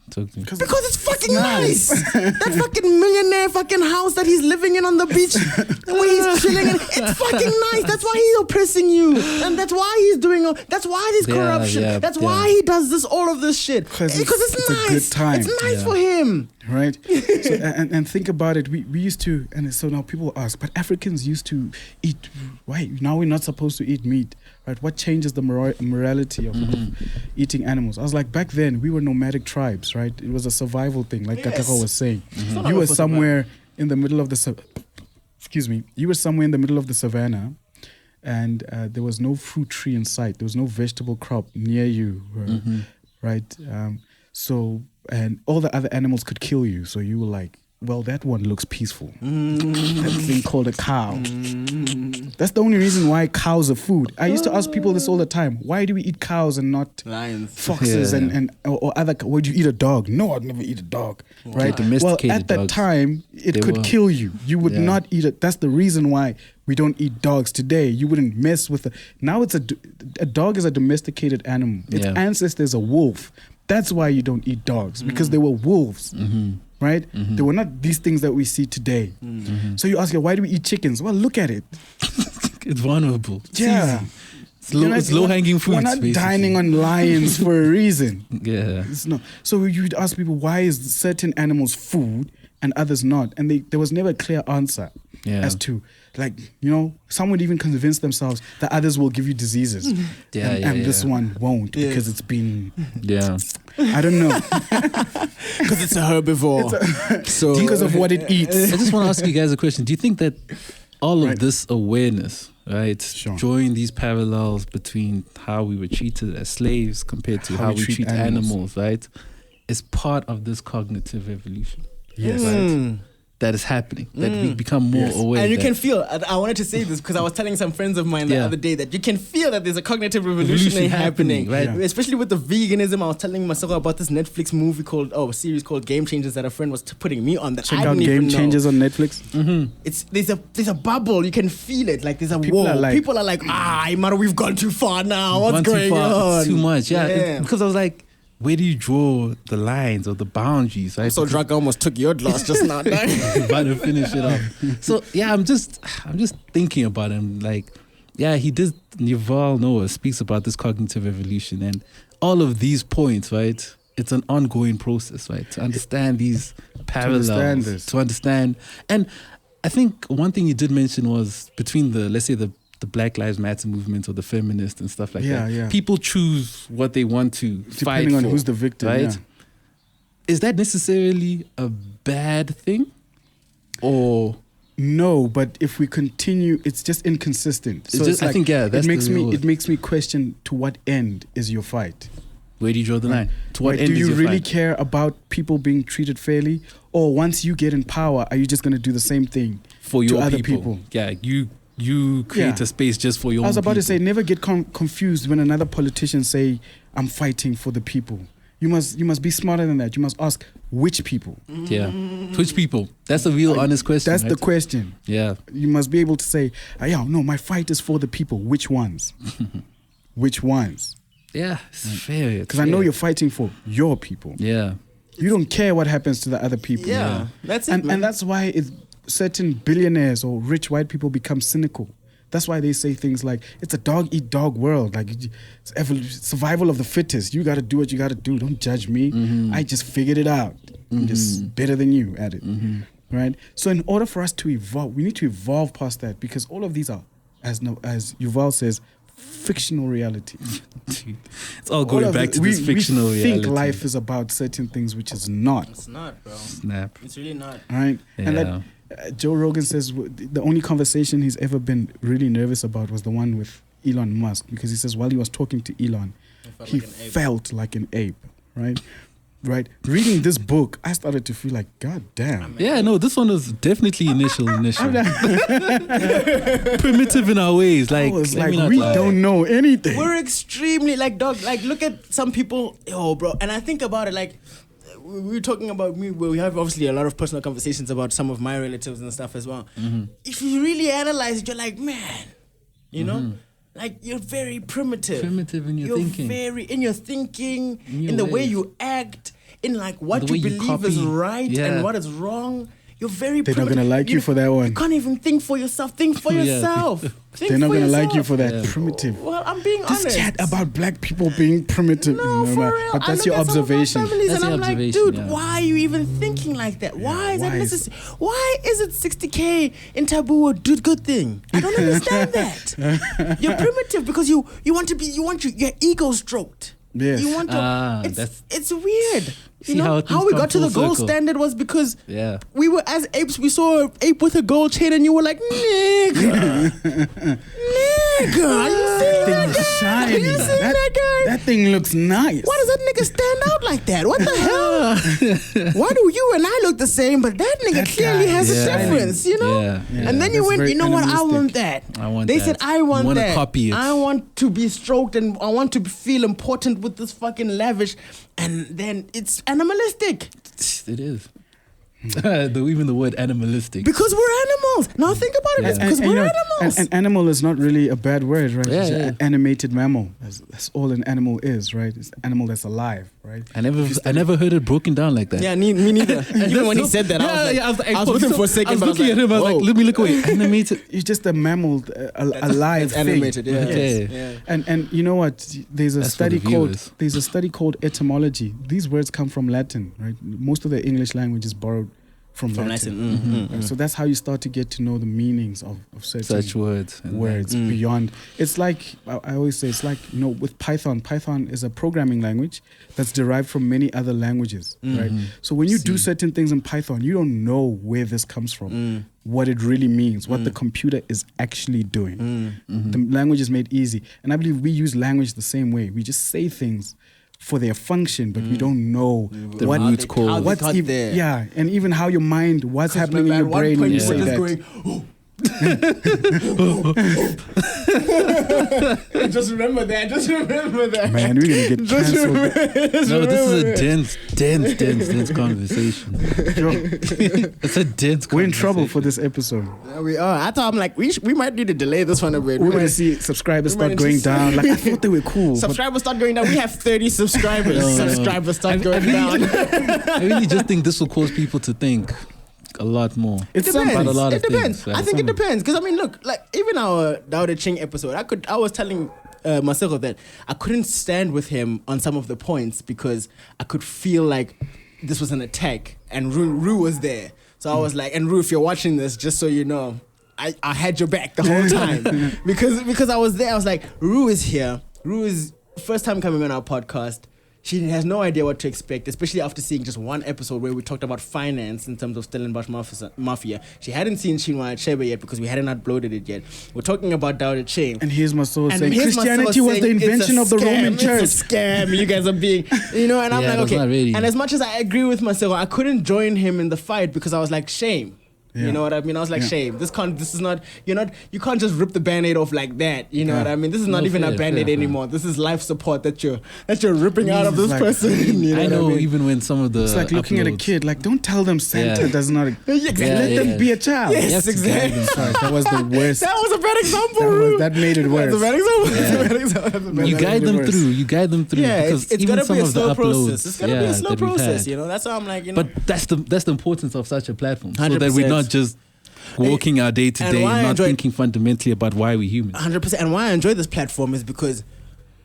Because it's fucking nice. That fucking millionaire fucking house that he's living in on the beach, where he's chilling, it's fucking nice. That's why he's oppressing you, and that's why he's doing. That's why there's corruption. That's why he does all of this shit. Because it's nice. A good time. It's nice for him. Right. So, and think about it. We used to, and so now people ask, but Africans used to eat. Why now we're not supposed to eat meat? Right? What changes the morality of eating animals? I was like, back then we were nomadic tribes, right? It was a survival thing, like Katlego was saying. You were somewhere in the middle of the You were somewhere in the middle of the savannah, and there was no fruit tree in sight. There was no vegetable crop near you, right? So, and all the other animals could kill you. So you were like well, that one looks peaceful. That thing called a cow. That's the only reason why cows are food. I used to ask people this all the time. Why do we eat cows and not Lions, foxes or other? Why do you eat a dog? No, I'd never eat a dog. Right? Well, at that time, it could kill you. You would not eat it. That's the reason why we don't eat dogs today. You wouldn't mess with now it's a dog is a domesticated animal. Its ancestors are wolf. That's why you don't eat dogs, because they were wolves. Right? They were not these things that we see today. So you ask, why do we eat chickens? Well, look at it. It's vulnerable. Yeah. It's low-hanging fruits. We're not dining on lions for a reason. Yeah. It's not. So you'd ask people, why is certain animals food and others not? And there was never a clear answer as to, some would even convince themselves that others will give you diseases. And this one won't because it's been... Yeah. I don't know. Because it's a herbivore. Because of what it eats. I just want to ask you guys a question. Do you think that all of this awareness, right, drawing these parallels between how we were treated as slaves compared to how we treat animals, right, is part of this cognitive evolution? Yes. Right? That is happening, that we become more aware. And you can feel, I wanted to say this because I was telling some friends of mine the other day that you can feel that there's a cognitive revolution happening. Right? Yeah. Especially with the veganism. I was telling Masego about this Netflix series called Game Changers that a friend was putting me on. That Check out Game Changers on Netflix. There's a bubble. You can feel it. Like there's a wall. People are like, Mara, we've gone too far now. What's going on? Too much. Yeah. Because I was like, where do you draw the lines or the boundaries, right? So drunk almost took your glass just now. About to finish it off. So I'm just thinking about him. Like, he did. Yuval Noah speaks about this cognitive evolution and all of these points, right? It's an ongoing process, right? To understand these parallels, to understand. And I think one thing you did mention was between the Black Lives Matter movement or the feminists and stuff like that. Yeah. People choose what they want to fight for. Depending on who's the victim, right? Yeah. Is that necessarily a bad thing? Or... No, but if we continue, it's just inconsistent. So I think that's it makes me question, to what end is your fight? Where do you draw the line? To what end do you is your really fight? care about people being treated fairly? Or once you get in power, are you just going to do the same thing for your other people? Yeah, you create a space just for your own I was about people. to say, never get confused when another politician say, I'm fighting for the people. You must be smarter than that. You must ask, which people? Yeah. Which people? That's a real honest question. That's right? the question. Yeah. You must be able to say, no, my fight is for the people. Which ones? Which ones? Yeah, it's fair. Because I know you're fighting for your people. Yeah. You don't care what happens to the other people. Yeah. That's it, and that's why certain billionaires or rich white people become cynical. That's why they say things like, it's a dog-eat-dog world. Like, it's survival of the fittest. You got to do what you got to do. Don't judge me. I just figured it out. I'm just better than you at it. Right? So in order for us to evolve, we need to evolve past that, because all of these are, as Yuval says, fictional reality. It's all going back to this fictional reality. We think life is about certain things, which is not. It's not, bro. Snap. It's really not. Right? Yeah. And that... Joe Rogan says the only conversation he's ever been really nervous about was the one with Elon Musk, because he says while he was talking to Elon, he felt like an ape, right? Right. Reading this book, I started to feel like, God damn. Yeah, no, this one was definitely initial. Primitive in our ways. Like, I was like, we don't know anything. We're extremely look at some people, bro. And I think about it like, we were talking about me, where we have obviously a lot of personal conversations about some of my relatives and stuff as well. If you really analyze it, you're like, man, you know, like you're very primitive. Primitive in your thinking. You're very in your thinking, in the way you act, in like what you believe is right and what is wrong. You're very They're primitive. not going to like you for that one. You can't even think for yourself. Think for yourself. They're not going to like you for that. Yeah. Primitive. Well, I'm being honest. Just chat about black people being primitive. No, for real. But that's your observation. And I'm like, dude, why are you even thinking like that? Why is that necessary? Why is it 60K in taboo a good thing? I don't understand that. You're primitive because you want your ego stroked. Yes. You want to. It's weird. You know how we got to the gold standard was because we were, as apes, we saw an ape with a gold chain and you were like, nigga. Nigga, are you seeing that guy? Shiny. Are you seeing that guy? That thing looks nice. Why does that nigga stand out like that? What the hell? Why do you and I look the same, but that nigga That clearly guy, has yeah. a difference, you know? Yeah. And then you That's went, very you know what? I animalistic. want that. I want They that. said, I want You wanna that. copy it. I want to be stroked and I want to feel important with this fucking lavish. And then it's animalistic. It is. Even the word animalistic. Because we're animals. Now think about it. Yeah. It's because we're animals. An animal is not really a bad word, right? Yeah, It's yeah. an animated mammal. That's all an animal is, right? It's an animal that's alive, right? I never heard it broken down like that. Yeah, me neither. Even when he said that, I was with him for a second. I was but looking at him. I was like, let me look away. Animated. It's just a mammal, alive it's thing. animated. Yeah. Okay. Yes, yeah. And you know what? There's a That's for the study called etymology. These words come from Latin, right? Most of the English language is borrowed from Latin. So that's how you start to get to know the meanings of certain Such words. words beyond. It's like I always say, it's like, you know, with Python. Python is a programming language that's derived from many other languages, right? So when you do certain things in Python, you don't know where this comes from, what it really means, what the computer is actually doing. The language is made easy, and I believe we use language the same way. We just say things for their function, but we don't know The what root cause. what's got even, there. yeah, and even how your mind, what's happening in your brain when you say that. Just remember that. Just remember that. Man, we're gonna get cancelled. No, this is a dense conversation. Yo, It's a dense conversation. we're in trouble for this episode. Yeah, we are. I thought I'm like we might need to delay this one a bit. We're gonna see subscribers we might start going just- down. Like I thought they were cool. but Subscribers start going down. We have 30 subscribers. No. Subscribers start going down. I really just think this will cause people to think a lot more. It's Depends. about a lot It of depends. things, I think it depends because I mean, look, like even our Dao De Ching episode, I was telling Masego that I couldn't stand with him on some of the points because I could feel like this was an attack, and Ru was there. So I was like, and Ru, if you're watching this, just so you know, I had your back the whole time because I was there. I was like, Ru is here. Ru is first time coming on our podcast. She has no idea what to expect, especially after seeing just one episode where we talked about finance in terms of Stellenbosch Mafia. She hadn't seen Chinua Achebe yet because we hadn't uploaded it yet. We're talking about Dao De Ching. and here's my soul And saying here's my Christianity source was the saying, invention "It's of a the Roman scam, church. It's a scam. You guys are being, and I'm Yeah, like, that's okay. not really- And as much as I agree with Masego, I couldn't join him in the fight because I was like, shame. Yeah. You know what I mean? I was like, Yeah. shame. This is not, you can't just rip the Band-Aid off like that. You know Yeah. what I mean? This is not No, even a fair, Band-Aid fair. anymore. This is life support that you're ripping out of Jesus, this like- person. You know I what know mean? even when some of the It's like looking at a uploads- kid. Like, don't tell them Santa Yeah. does not. Exactly. Let Yeah, them yeah. be a child. Yes, You have to guide exactly. them. Sorry, that was the worst. That was a bad example. That made it worse. That's a bad example. That's a bad example. That's a bad You example. guide them worse. through. You guide them through. Yeah, because it's even gonna some be a of the slow uploads, process. It's gonna be a slow that we've process. had. You know, that's how I'm like, you know. But that's the importance of such a platform, so that 100%. we're not just walking our day to And day, why I not enjoy- thinking fundamentally about why we're human. 100%. And why I enjoy this platform is because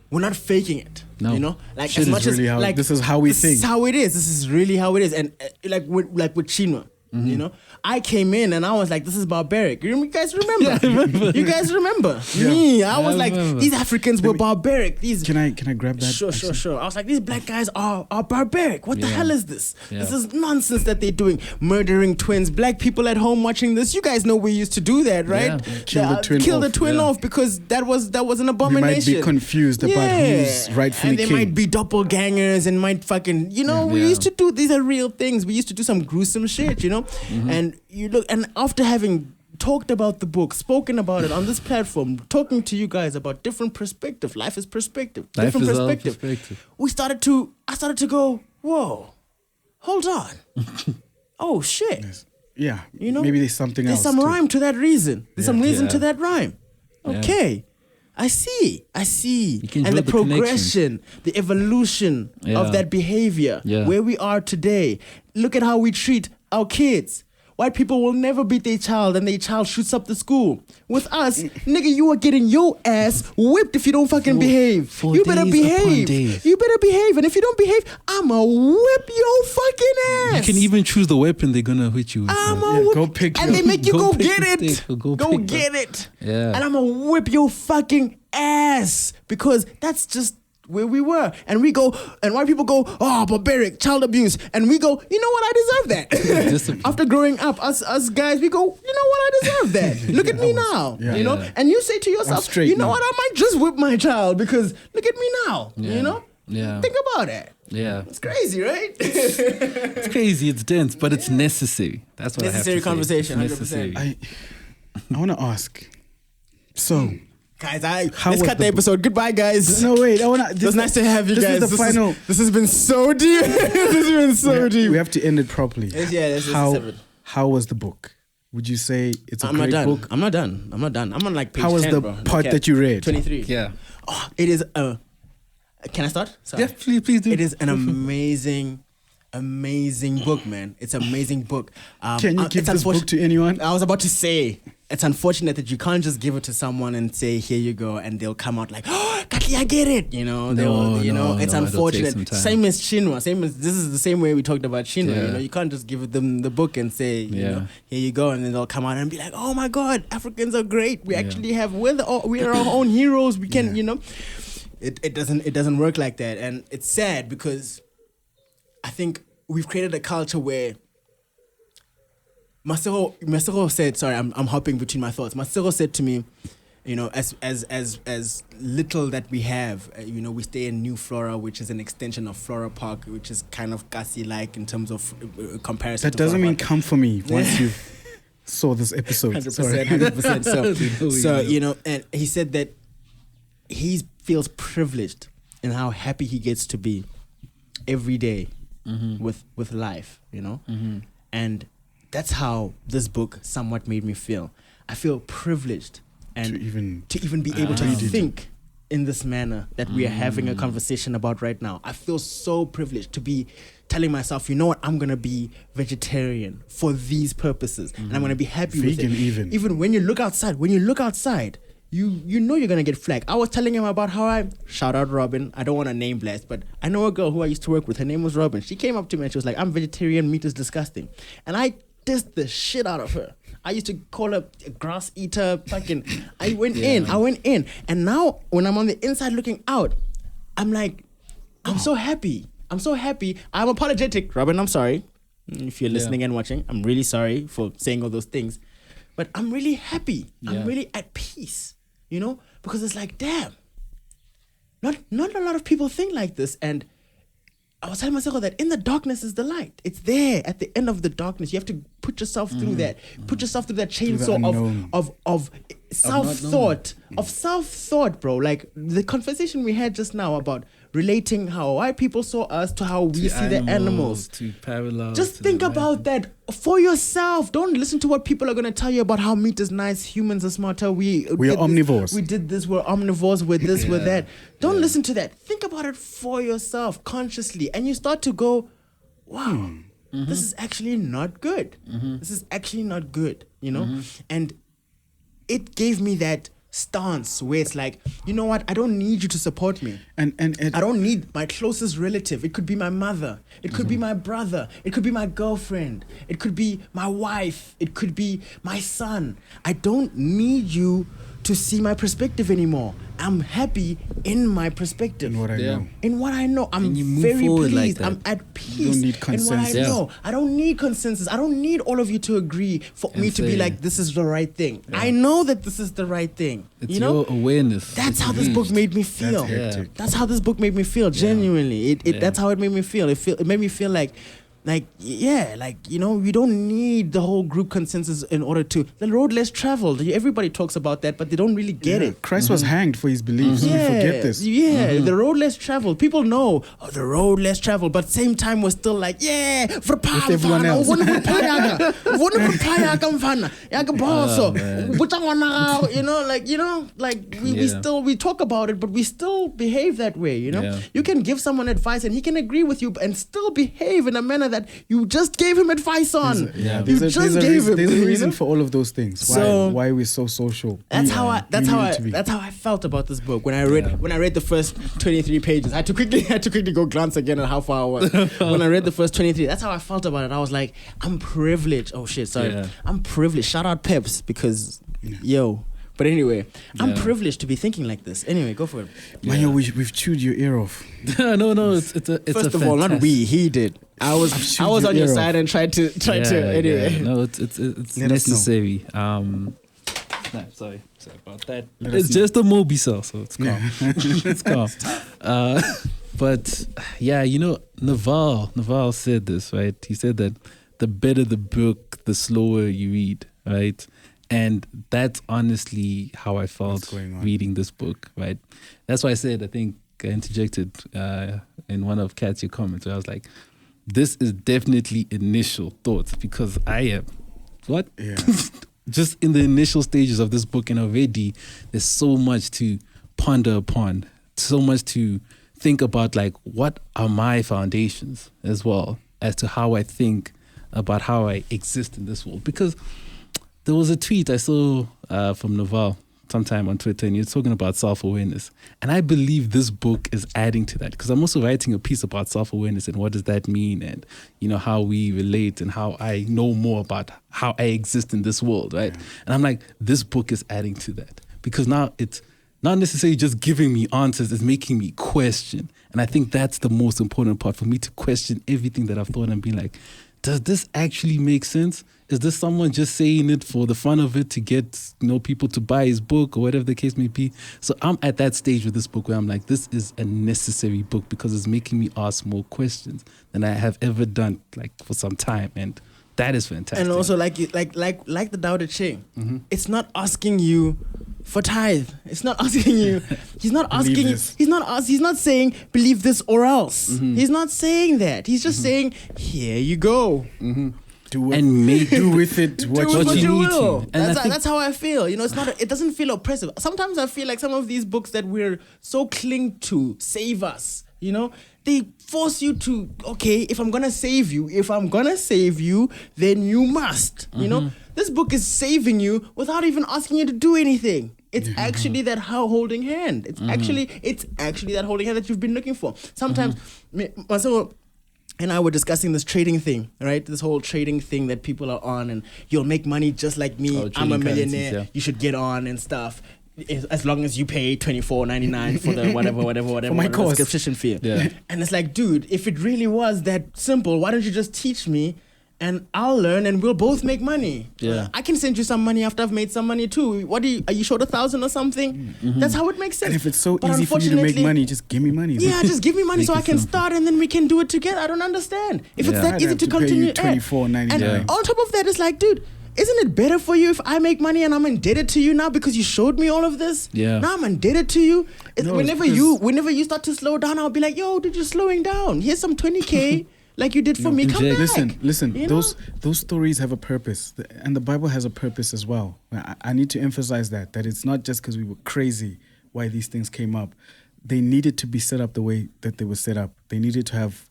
we're not faking it. No. You know, like Shit as is much really as how- like this is how we this think. is how it is. This is really how it is. And like with Chinua. You know, I came in and I was like, "This is barbaric." You guys remember? Yeah, I remember. You guys remember? Yeah. Me, I was I like, remember. "These Africans were barbaric." These Can I grab that? Sure. I was like, these black guys are barbaric. What the Yeah. hell is this? Yeah. This is nonsense that they're doing. Murdering twins. Black people at home watching this. You guys know we used to do that, right? Yeah. Kill the twin off. off because that was an We abomination. might be confused about who's rightfully and they king. might be doppelgangers and might fucking, we Yeah. used to do, these are real things. We used to do some gruesome shit, And you look, and after having talked about the book, spoken about it on this platform, talking to you guys about different perspective. Life is perspective. Life different is all perspective. perspective. I started to go, whoa, hold on. Oh shit. Yeah, You know, maybe there's something There's else. some too. rhyme to that reason. There's some reason Yeah. to that rhyme. Yeah. Okay. I see. You can And the build the progression, the evolution Yeah. of that behavior, Yeah. where we are today. Look at how we treat our kids. White people will never beat their child and their child shoots up the school. With us, nigga, you are getting your ass whipped if you don't fucking behave. for You better days upon behave. days. You better behave. And if you don't behave, I'ma whip your fucking ass. You can even choose the weapon they're gonna hit you with. I'ma Yeah, whip, go pick and your- they make you go go pick get the it. stick or go Go pick get it. Yeah. And I'm gonna whip your fucking ass because that's just where we were. And we go, and white people go, oh, barbaric, child abuse. And we go, you know what, I deserve that. After growing up, us guys, we go, you know what, I deserve that. Look at me now, you know? And you say to yourself, you know what, I might just whip my child because look at me now, you know? Yeah. Think about it. Yeah. It's crazy, right? It's crazy, it's dense, but it's necessary. That's what necessary I have to conversation, say. It's 100%. necessary. I want to ask. So, guys, let's cut the episode. Goodbye, guys. No, wait. I want to. It was nice to have you guys. This is the final. This has been so deep. This has been so deep. We have to end it properly. This is how was the book? Would you say it's a I'm great not done. book? I'm not done. I'm on like page 10, How was the bro. part that you read? 23. Yeah. Oh, it is can I start? Sorry. Yeah, please do. It is an amazing book, man. It's an amazing book. Can you give this book to anyone? I was about to say, it's unfortunate that you can't just give it to someone and say, here you go, and they'll come out like, oh, Katli, I get it. You know, it's unfortunate. Same as Shinwa. This is the same way we talked about Shinwa. Yeah. You know, you can't just give them the book and say, you know, here you go, and then they'll come out and be like, oh my God, Africans are great. We actually have, we are our own heroes. We can, you know. It doesn't work like that, and it's sad because I think we've created a culture where Masego said, sorry, I'm hopping between my thoughts. Masego said to me, you know, as little that we have, you know, we stay in New Flora, which is an extension of Flora Park, which is kind of Kasi-like in terms of comparison. That doesn't mean come for me once you saw this episode. 100%. So you know, and he said that he feels privileged in how happy he gets to be every day with life, you know? And that's how this book somewhat made me feel. I feel privileged and to even be able to think in this manner that we are having a conversation about right now. I feel so privileged to be telling myself, you know what, I'm going to be vegetarian for these purposes. And I'm going to be happy with it. Even when you look outside, you know you're gonna get flagged. I was telling him about how shout out Robin. I don't want to name blast, but I know a girl who I used to work with. Her name was Robin. She came up to me and she was like, "I'm vegetarian. Meat is disgusting," and I dissed the shit out of her. I used to call her a grass eater. Fucking, I went in, and now when I'm on the inside looking out, I'm like, I'm so happy. I'm apologetic, Robin. I'm sorry if you're listening and watching. I'm really sorry for saying all those things, but I'm really happy. I'm really at peace. You know, because it's like, damn, not a lot of people think like this. And I was telling myself that in the darkness is the light. It's there at the end of the darkness. You have to put yourself through that. Put yourself through that chainsaw of self-thought, bro. Like the conversation we had just now about relating how white people saw us to how we see the animals. To parallel. Just think about that for yourself. Don't listen to what people are going to tell you about how meat is nice, humans are smarter, we are omnivores. We did this, we're omnivores, we're this, we're that. Don't listen to that. Think about it for yourself consciously. And you start to go, wow, this is actually not good. This is actually not good, you know? And it gave me that stance where it's like, you know what, I don't need you to support me, and I don't need my closest relative. It could be my mother, it could be my brother, it could be my girlfriend, it could be my wife, it could be my son. I don't need you to see my perspective anymore. I'm happy in my perspective. In what I know. I'm very pleased. Like I'm at peace. You don't need consensus. In what I know. I don't need consensus. I don't need all of you to agree for me to be like, this is the right thing. I know that this is the right thing. It's you know? your awareness. That's how this book made me feel. That's how this book made me feel. Genuinely. That's how it made me feel. It made me feel like, you know, we don't need the whole group consensus in order to the road less traveled. Everybody talks about that, but they don't really get it. Christ was hanged for his beliefs. You forget this. The road less traveled. People know the road less traveled, but same time we're still like, with everyone else. we talk about it, but we still behave that way. You know, you can give someone advice and he can agree with you and still behave in a manner that you just gave him advice on. There's a reason for all of those things. Why we're so social. That's how I felt about this book when I read the first 23 pages. I had to quickly go glance again at how far I was. When I read the first 23, that's how I felt about it. I was like, I'm privileged. Oh shit, sorry. I'm privileged. Shout out Peps because But anyway, I'm privileged to be thinking like this. Anyway, go for it. Man, we've chewed your ear off. no, it's First of all, not we, he did. I was on your side and tried to anyway. Yeah. No, it's necessary. Sorry about that. It's just a Moby cell, so it's calm. It's calm. But yeah, Yuval said this, right? He said that the better the book, the slower you read, right? And that's honestly how I felt reading this book, right? That's why I said, I think I interjected in one of Kat's comments where I was like, this is definitely initial thoughts because I am, just in the initial stages of this book, and already there's so much to ponder upon, so much to think about, like, what are my foundations as well as to how I think about how I exist in this world. Because there was a tweet I saw from Yuval sometime on Twitter, and he was talking about self-awareness. And I believe this book is adding to that, because I'm also writing a piece about self-awareness and what does that mean, and how we relate and how I know more about how I exist in this world, right? Yeah. And I'm like, this book is adding to that, because now it's not necessarily just giving me answers, it's making me question. And I think that's the most important part, for me to question everything that I've thought and be like, does this actually make sense? Is this someone just saying it for the fun of it to get people to buy his book or whatever the case may be? So I'm at that stage with this book where I'm like, this is a necessary book because it's making me ask more questions than I have ever done, like, for some time, and that is fantastic. And also, like the Tao Te Ching, it's not asking you for tithe. It's not asking you. He's not asking. He's not saying believe this or else. He's not saying that. He's just saying, here you go. Do with it what you need to. That's how I feel. It's not. It doesn't feel oppressive. Sometimes I feel like some of these books that we're so cling to save us. They force you to, okay, if I'm gonna save you, then you must. This book is saving you without even asking you to do anything. It's actually that holding hand. It's actually that holding hand that you've been looking for. Sometimes, Masego and I were discussing this trading thing, right? This whole trading thing that people are on, and you'll make money just like me. I'm a millionaire. Yeah. You should get on and stuff. As long as you pay $24.99 for the whatever for my course subscription fee. Yeah. And it's like, dude, if it really was that simple, why don't you just teach me and I'll learn and we'll both make money? Yeah. I can send you some money after I've made some money too. Are you short 1,000 or something? That's how it makes sense. And if it's so easy for you to make money, just give me money. Yeah, just give me money so I can start and then we can do it together. I don't understand. If it's that easy to continue. $24.99. And on top of that, it's like, dude, isn't it better for you if I make money and I'm indebted to you now because you showed me all of this? Yeah. Now I'm indebted to you. Whenever you start to slow down, I'll be like, yo, dude, you're slowing down. Here's some 20K like you did for me. Come back. Listen. Those stories have a purpose, and the Bible has a purpose as well. I need to emphasize that it's not just because we were crazy why these things came up. They needed to be set up the way that they were set up. They needed to have,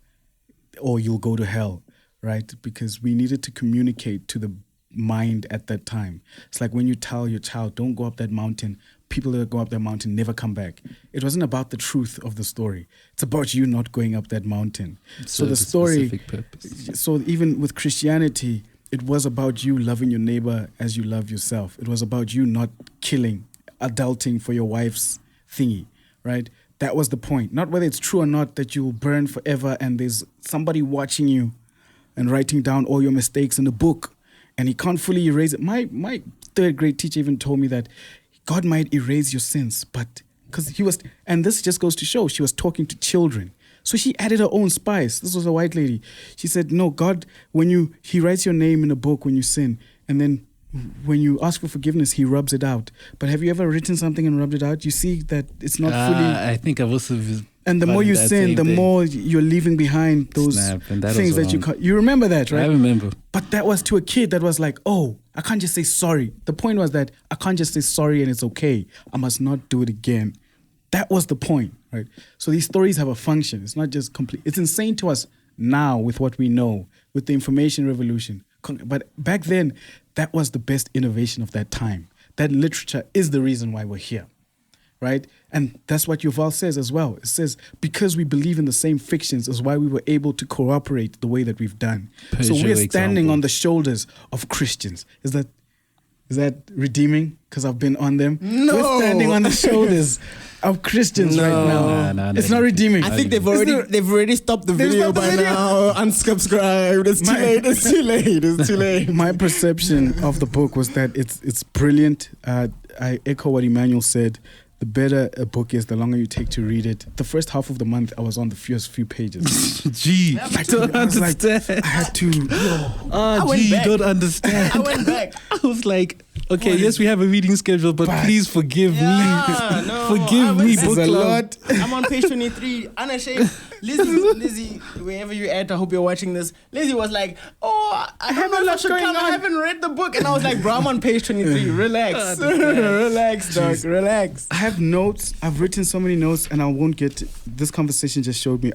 or you'll go to hell, right? Because we needed to communicate to the mind at that time. It's like when you tell your child, don't go up that mountain, people that go up that mountain never come back. It wasn't about the truth of the story. It's about you not going up that mountain. So the story, so even with Christianity, it was about you loving your neighbor as you love yourself. It was about you not killing, adulting for your wife's thingy, right? That was the point. Not whether it's true or not that you'll burn forever and there's somebody watching you and writing down all your mistakes in a book. And he can't fully erase it. My third grade teacher even told me that God might erase your sins, but because he was, and this just goes to show, she was talking to children. So she added her own spice. This was a white lady. She said, no, God, he writes your name in a book when you sin, and then when you ask for forgiveness, he rubs it out. But have you ever written something and rubbed it out? You see that it's not fully. I think I've also. And the more you sin, the more you're leaving behind those things that you can't. You remember that, right? I remember. But that was to a kid that was like, oh, I can't just say sorry. The point was that I can't just say sorry and it's okay. I must not do it again. That was the point, right? So these stories have a function. It's not just complete. It's insane to us now with what we know, with the information revolution. But back then, that was the best innovation of that time. That literature is the reason why we're here. Right? And that's what Yuval says as well. It says, because we believe in the same fictions is why we were able to cooperate the way that we've done. So we're standing on the shoulders of Christians. Is that Is that redeeming? Because I've been on them. No. We're standing on the shoulders of Christians right now. Nah, It's not redeeming. I think they've already stopped the video stopped the by video. now. Unsubscribed. It's too late. It's too late. It's too late. My perception of the book was that it's brilliant. I echo what Emmanuel said. The better a book is, the longer you take to read it. The first half of the month, I was on the first few pages. Gee, I don't I was like, understand. I had to. I went You back. don't understand. I went back. I was like, okay, yes, we have a reading schedule, but please forgive Yeah, me. no, Forgive me, This book is a club. lot. I'm on page 23. Unashamed. Lizzie, wherever you're at, I hope you're watching this. Lizzie was like, "Oh, I don't know if I should come. I haven't read the book." And I was like, "Bro, I'm on page 23. Relax, relax, dog. Relax." I have notes. I've written so many notes, and I won't get. This conversation just showed me.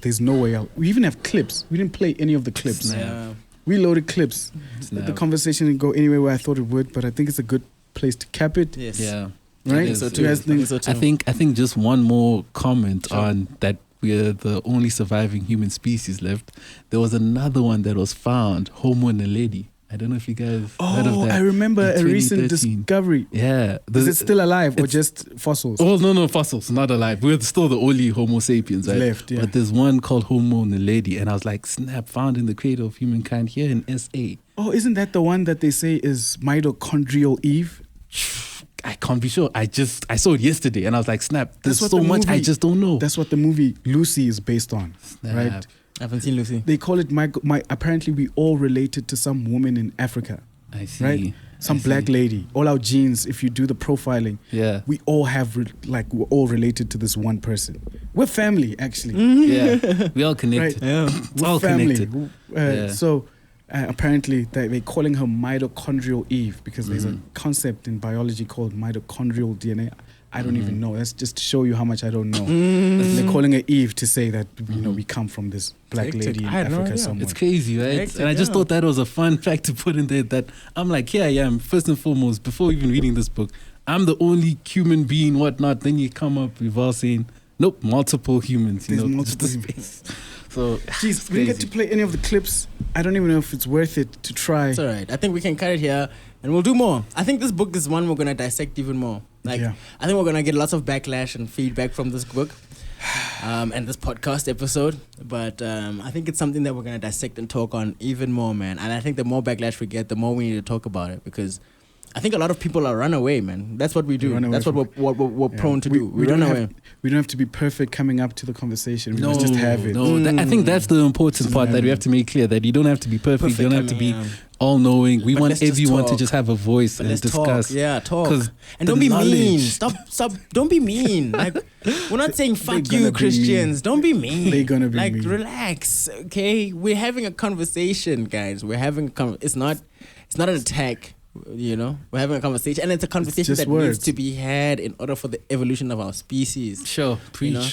There's no way. We even have clips. We didn't play any of the clips. Yeah. We loaded clips. Snap. The conversation didn't go anywhere where I thought it would, but I think it's a good place to cap it. Yes. Yeah. Right? I think so Do you guys think? so too. I think just one more comment on that we're the only surviving human species left. There was another one that was found, Homo naledi. I don't know if you guys heard of Oh, that. I remember in a recent 2013. discovery. Yeah. Is it still alive or it's- just fossils? Oh, no, fossils, not alive. We're still the only Homo sapiens, right? Left, yeah. But there's one called Homo naledi, and I was like, snap, found in the cradle of humankind here in SA. Oh, isn't that the one that they say is mitochondrial Eve? I can't be sure. I saw it yesterday, and I was like, snap, there's That's what so the much I movie- just don't know. That's what the movie Lucy is based on, Snap. right? I haven't seen Lucy. They call it my. Apparently, we all related to some woman in Africa, I see. right? Some I black see. lady. All our genes, if you do the profiling, Yeah. we all have we're all related to this one person. We're family, actually. Yeah. We all connected. Yeah. It's all Family. connected. Uh, Yeah. So apparently they're calling her mitochondrial Eve because there's a concept in biology called mitochondrial DNA. I don't even know. That's just to show you how much I don't know. They're calling her Eve to say that we come from this black Connected. lady in I had no Africa idea. somewhere. It's crazy, right? Connected, And I just yeah. thought that was a fun fact to put in there that I'm like, here I am, first and foremost, before even reading this book, I'm the only human being, whatnot. Then you come up, Yuval saying, nope, multiple humans, There's just the multiple space. So, Jeez, we didn't get to play any of the clips. I don't even know if it's worth it to try. It's all right. I think we can cut it here and we'll do more. I think this book is one we're going to dissect even more. Yeah. I think we're going to get lots of backlash and feedback from this book and this podcast episode. But I think it's something that we're going to dissect and talk on even more, man. And I think the more backlash we get, the more we need to talk about it because I think a lot of people are run away, man. That's what we do. run away That's what from- we're Yeah. prone to do. We run don't away. we don't have to be perfect coming up to the conversation. We no, must just have it. No, I think that's the important part that we have to make clear that you don't have to be perfect. You don't have to be all-knowing. We But want let's just everyone to talk. just have a voice But and let's discuss. talk. Yeah, talk. 'Cause And the don't be mean. knowledge- Stop. Don't be mean. Like, we're not saying fuck gonna you, be Christians. Don't be mean. They're gonna be like, mean. relax. Okay, we're having a conversation, guys. We're having it's not an attack. You know, we're having a conversation, and it's a conversation just that words. needs to be had in order for the evolution of our species. Sure, preach. You know?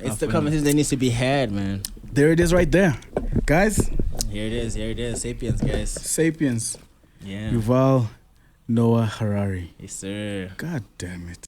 It's the conversation that needs to be had, man. There it is right there. Guys, Here it is. Sapiens, guys. Sapiens. Yeah. Yuval Noah Harari. Yes, sir. God damn it.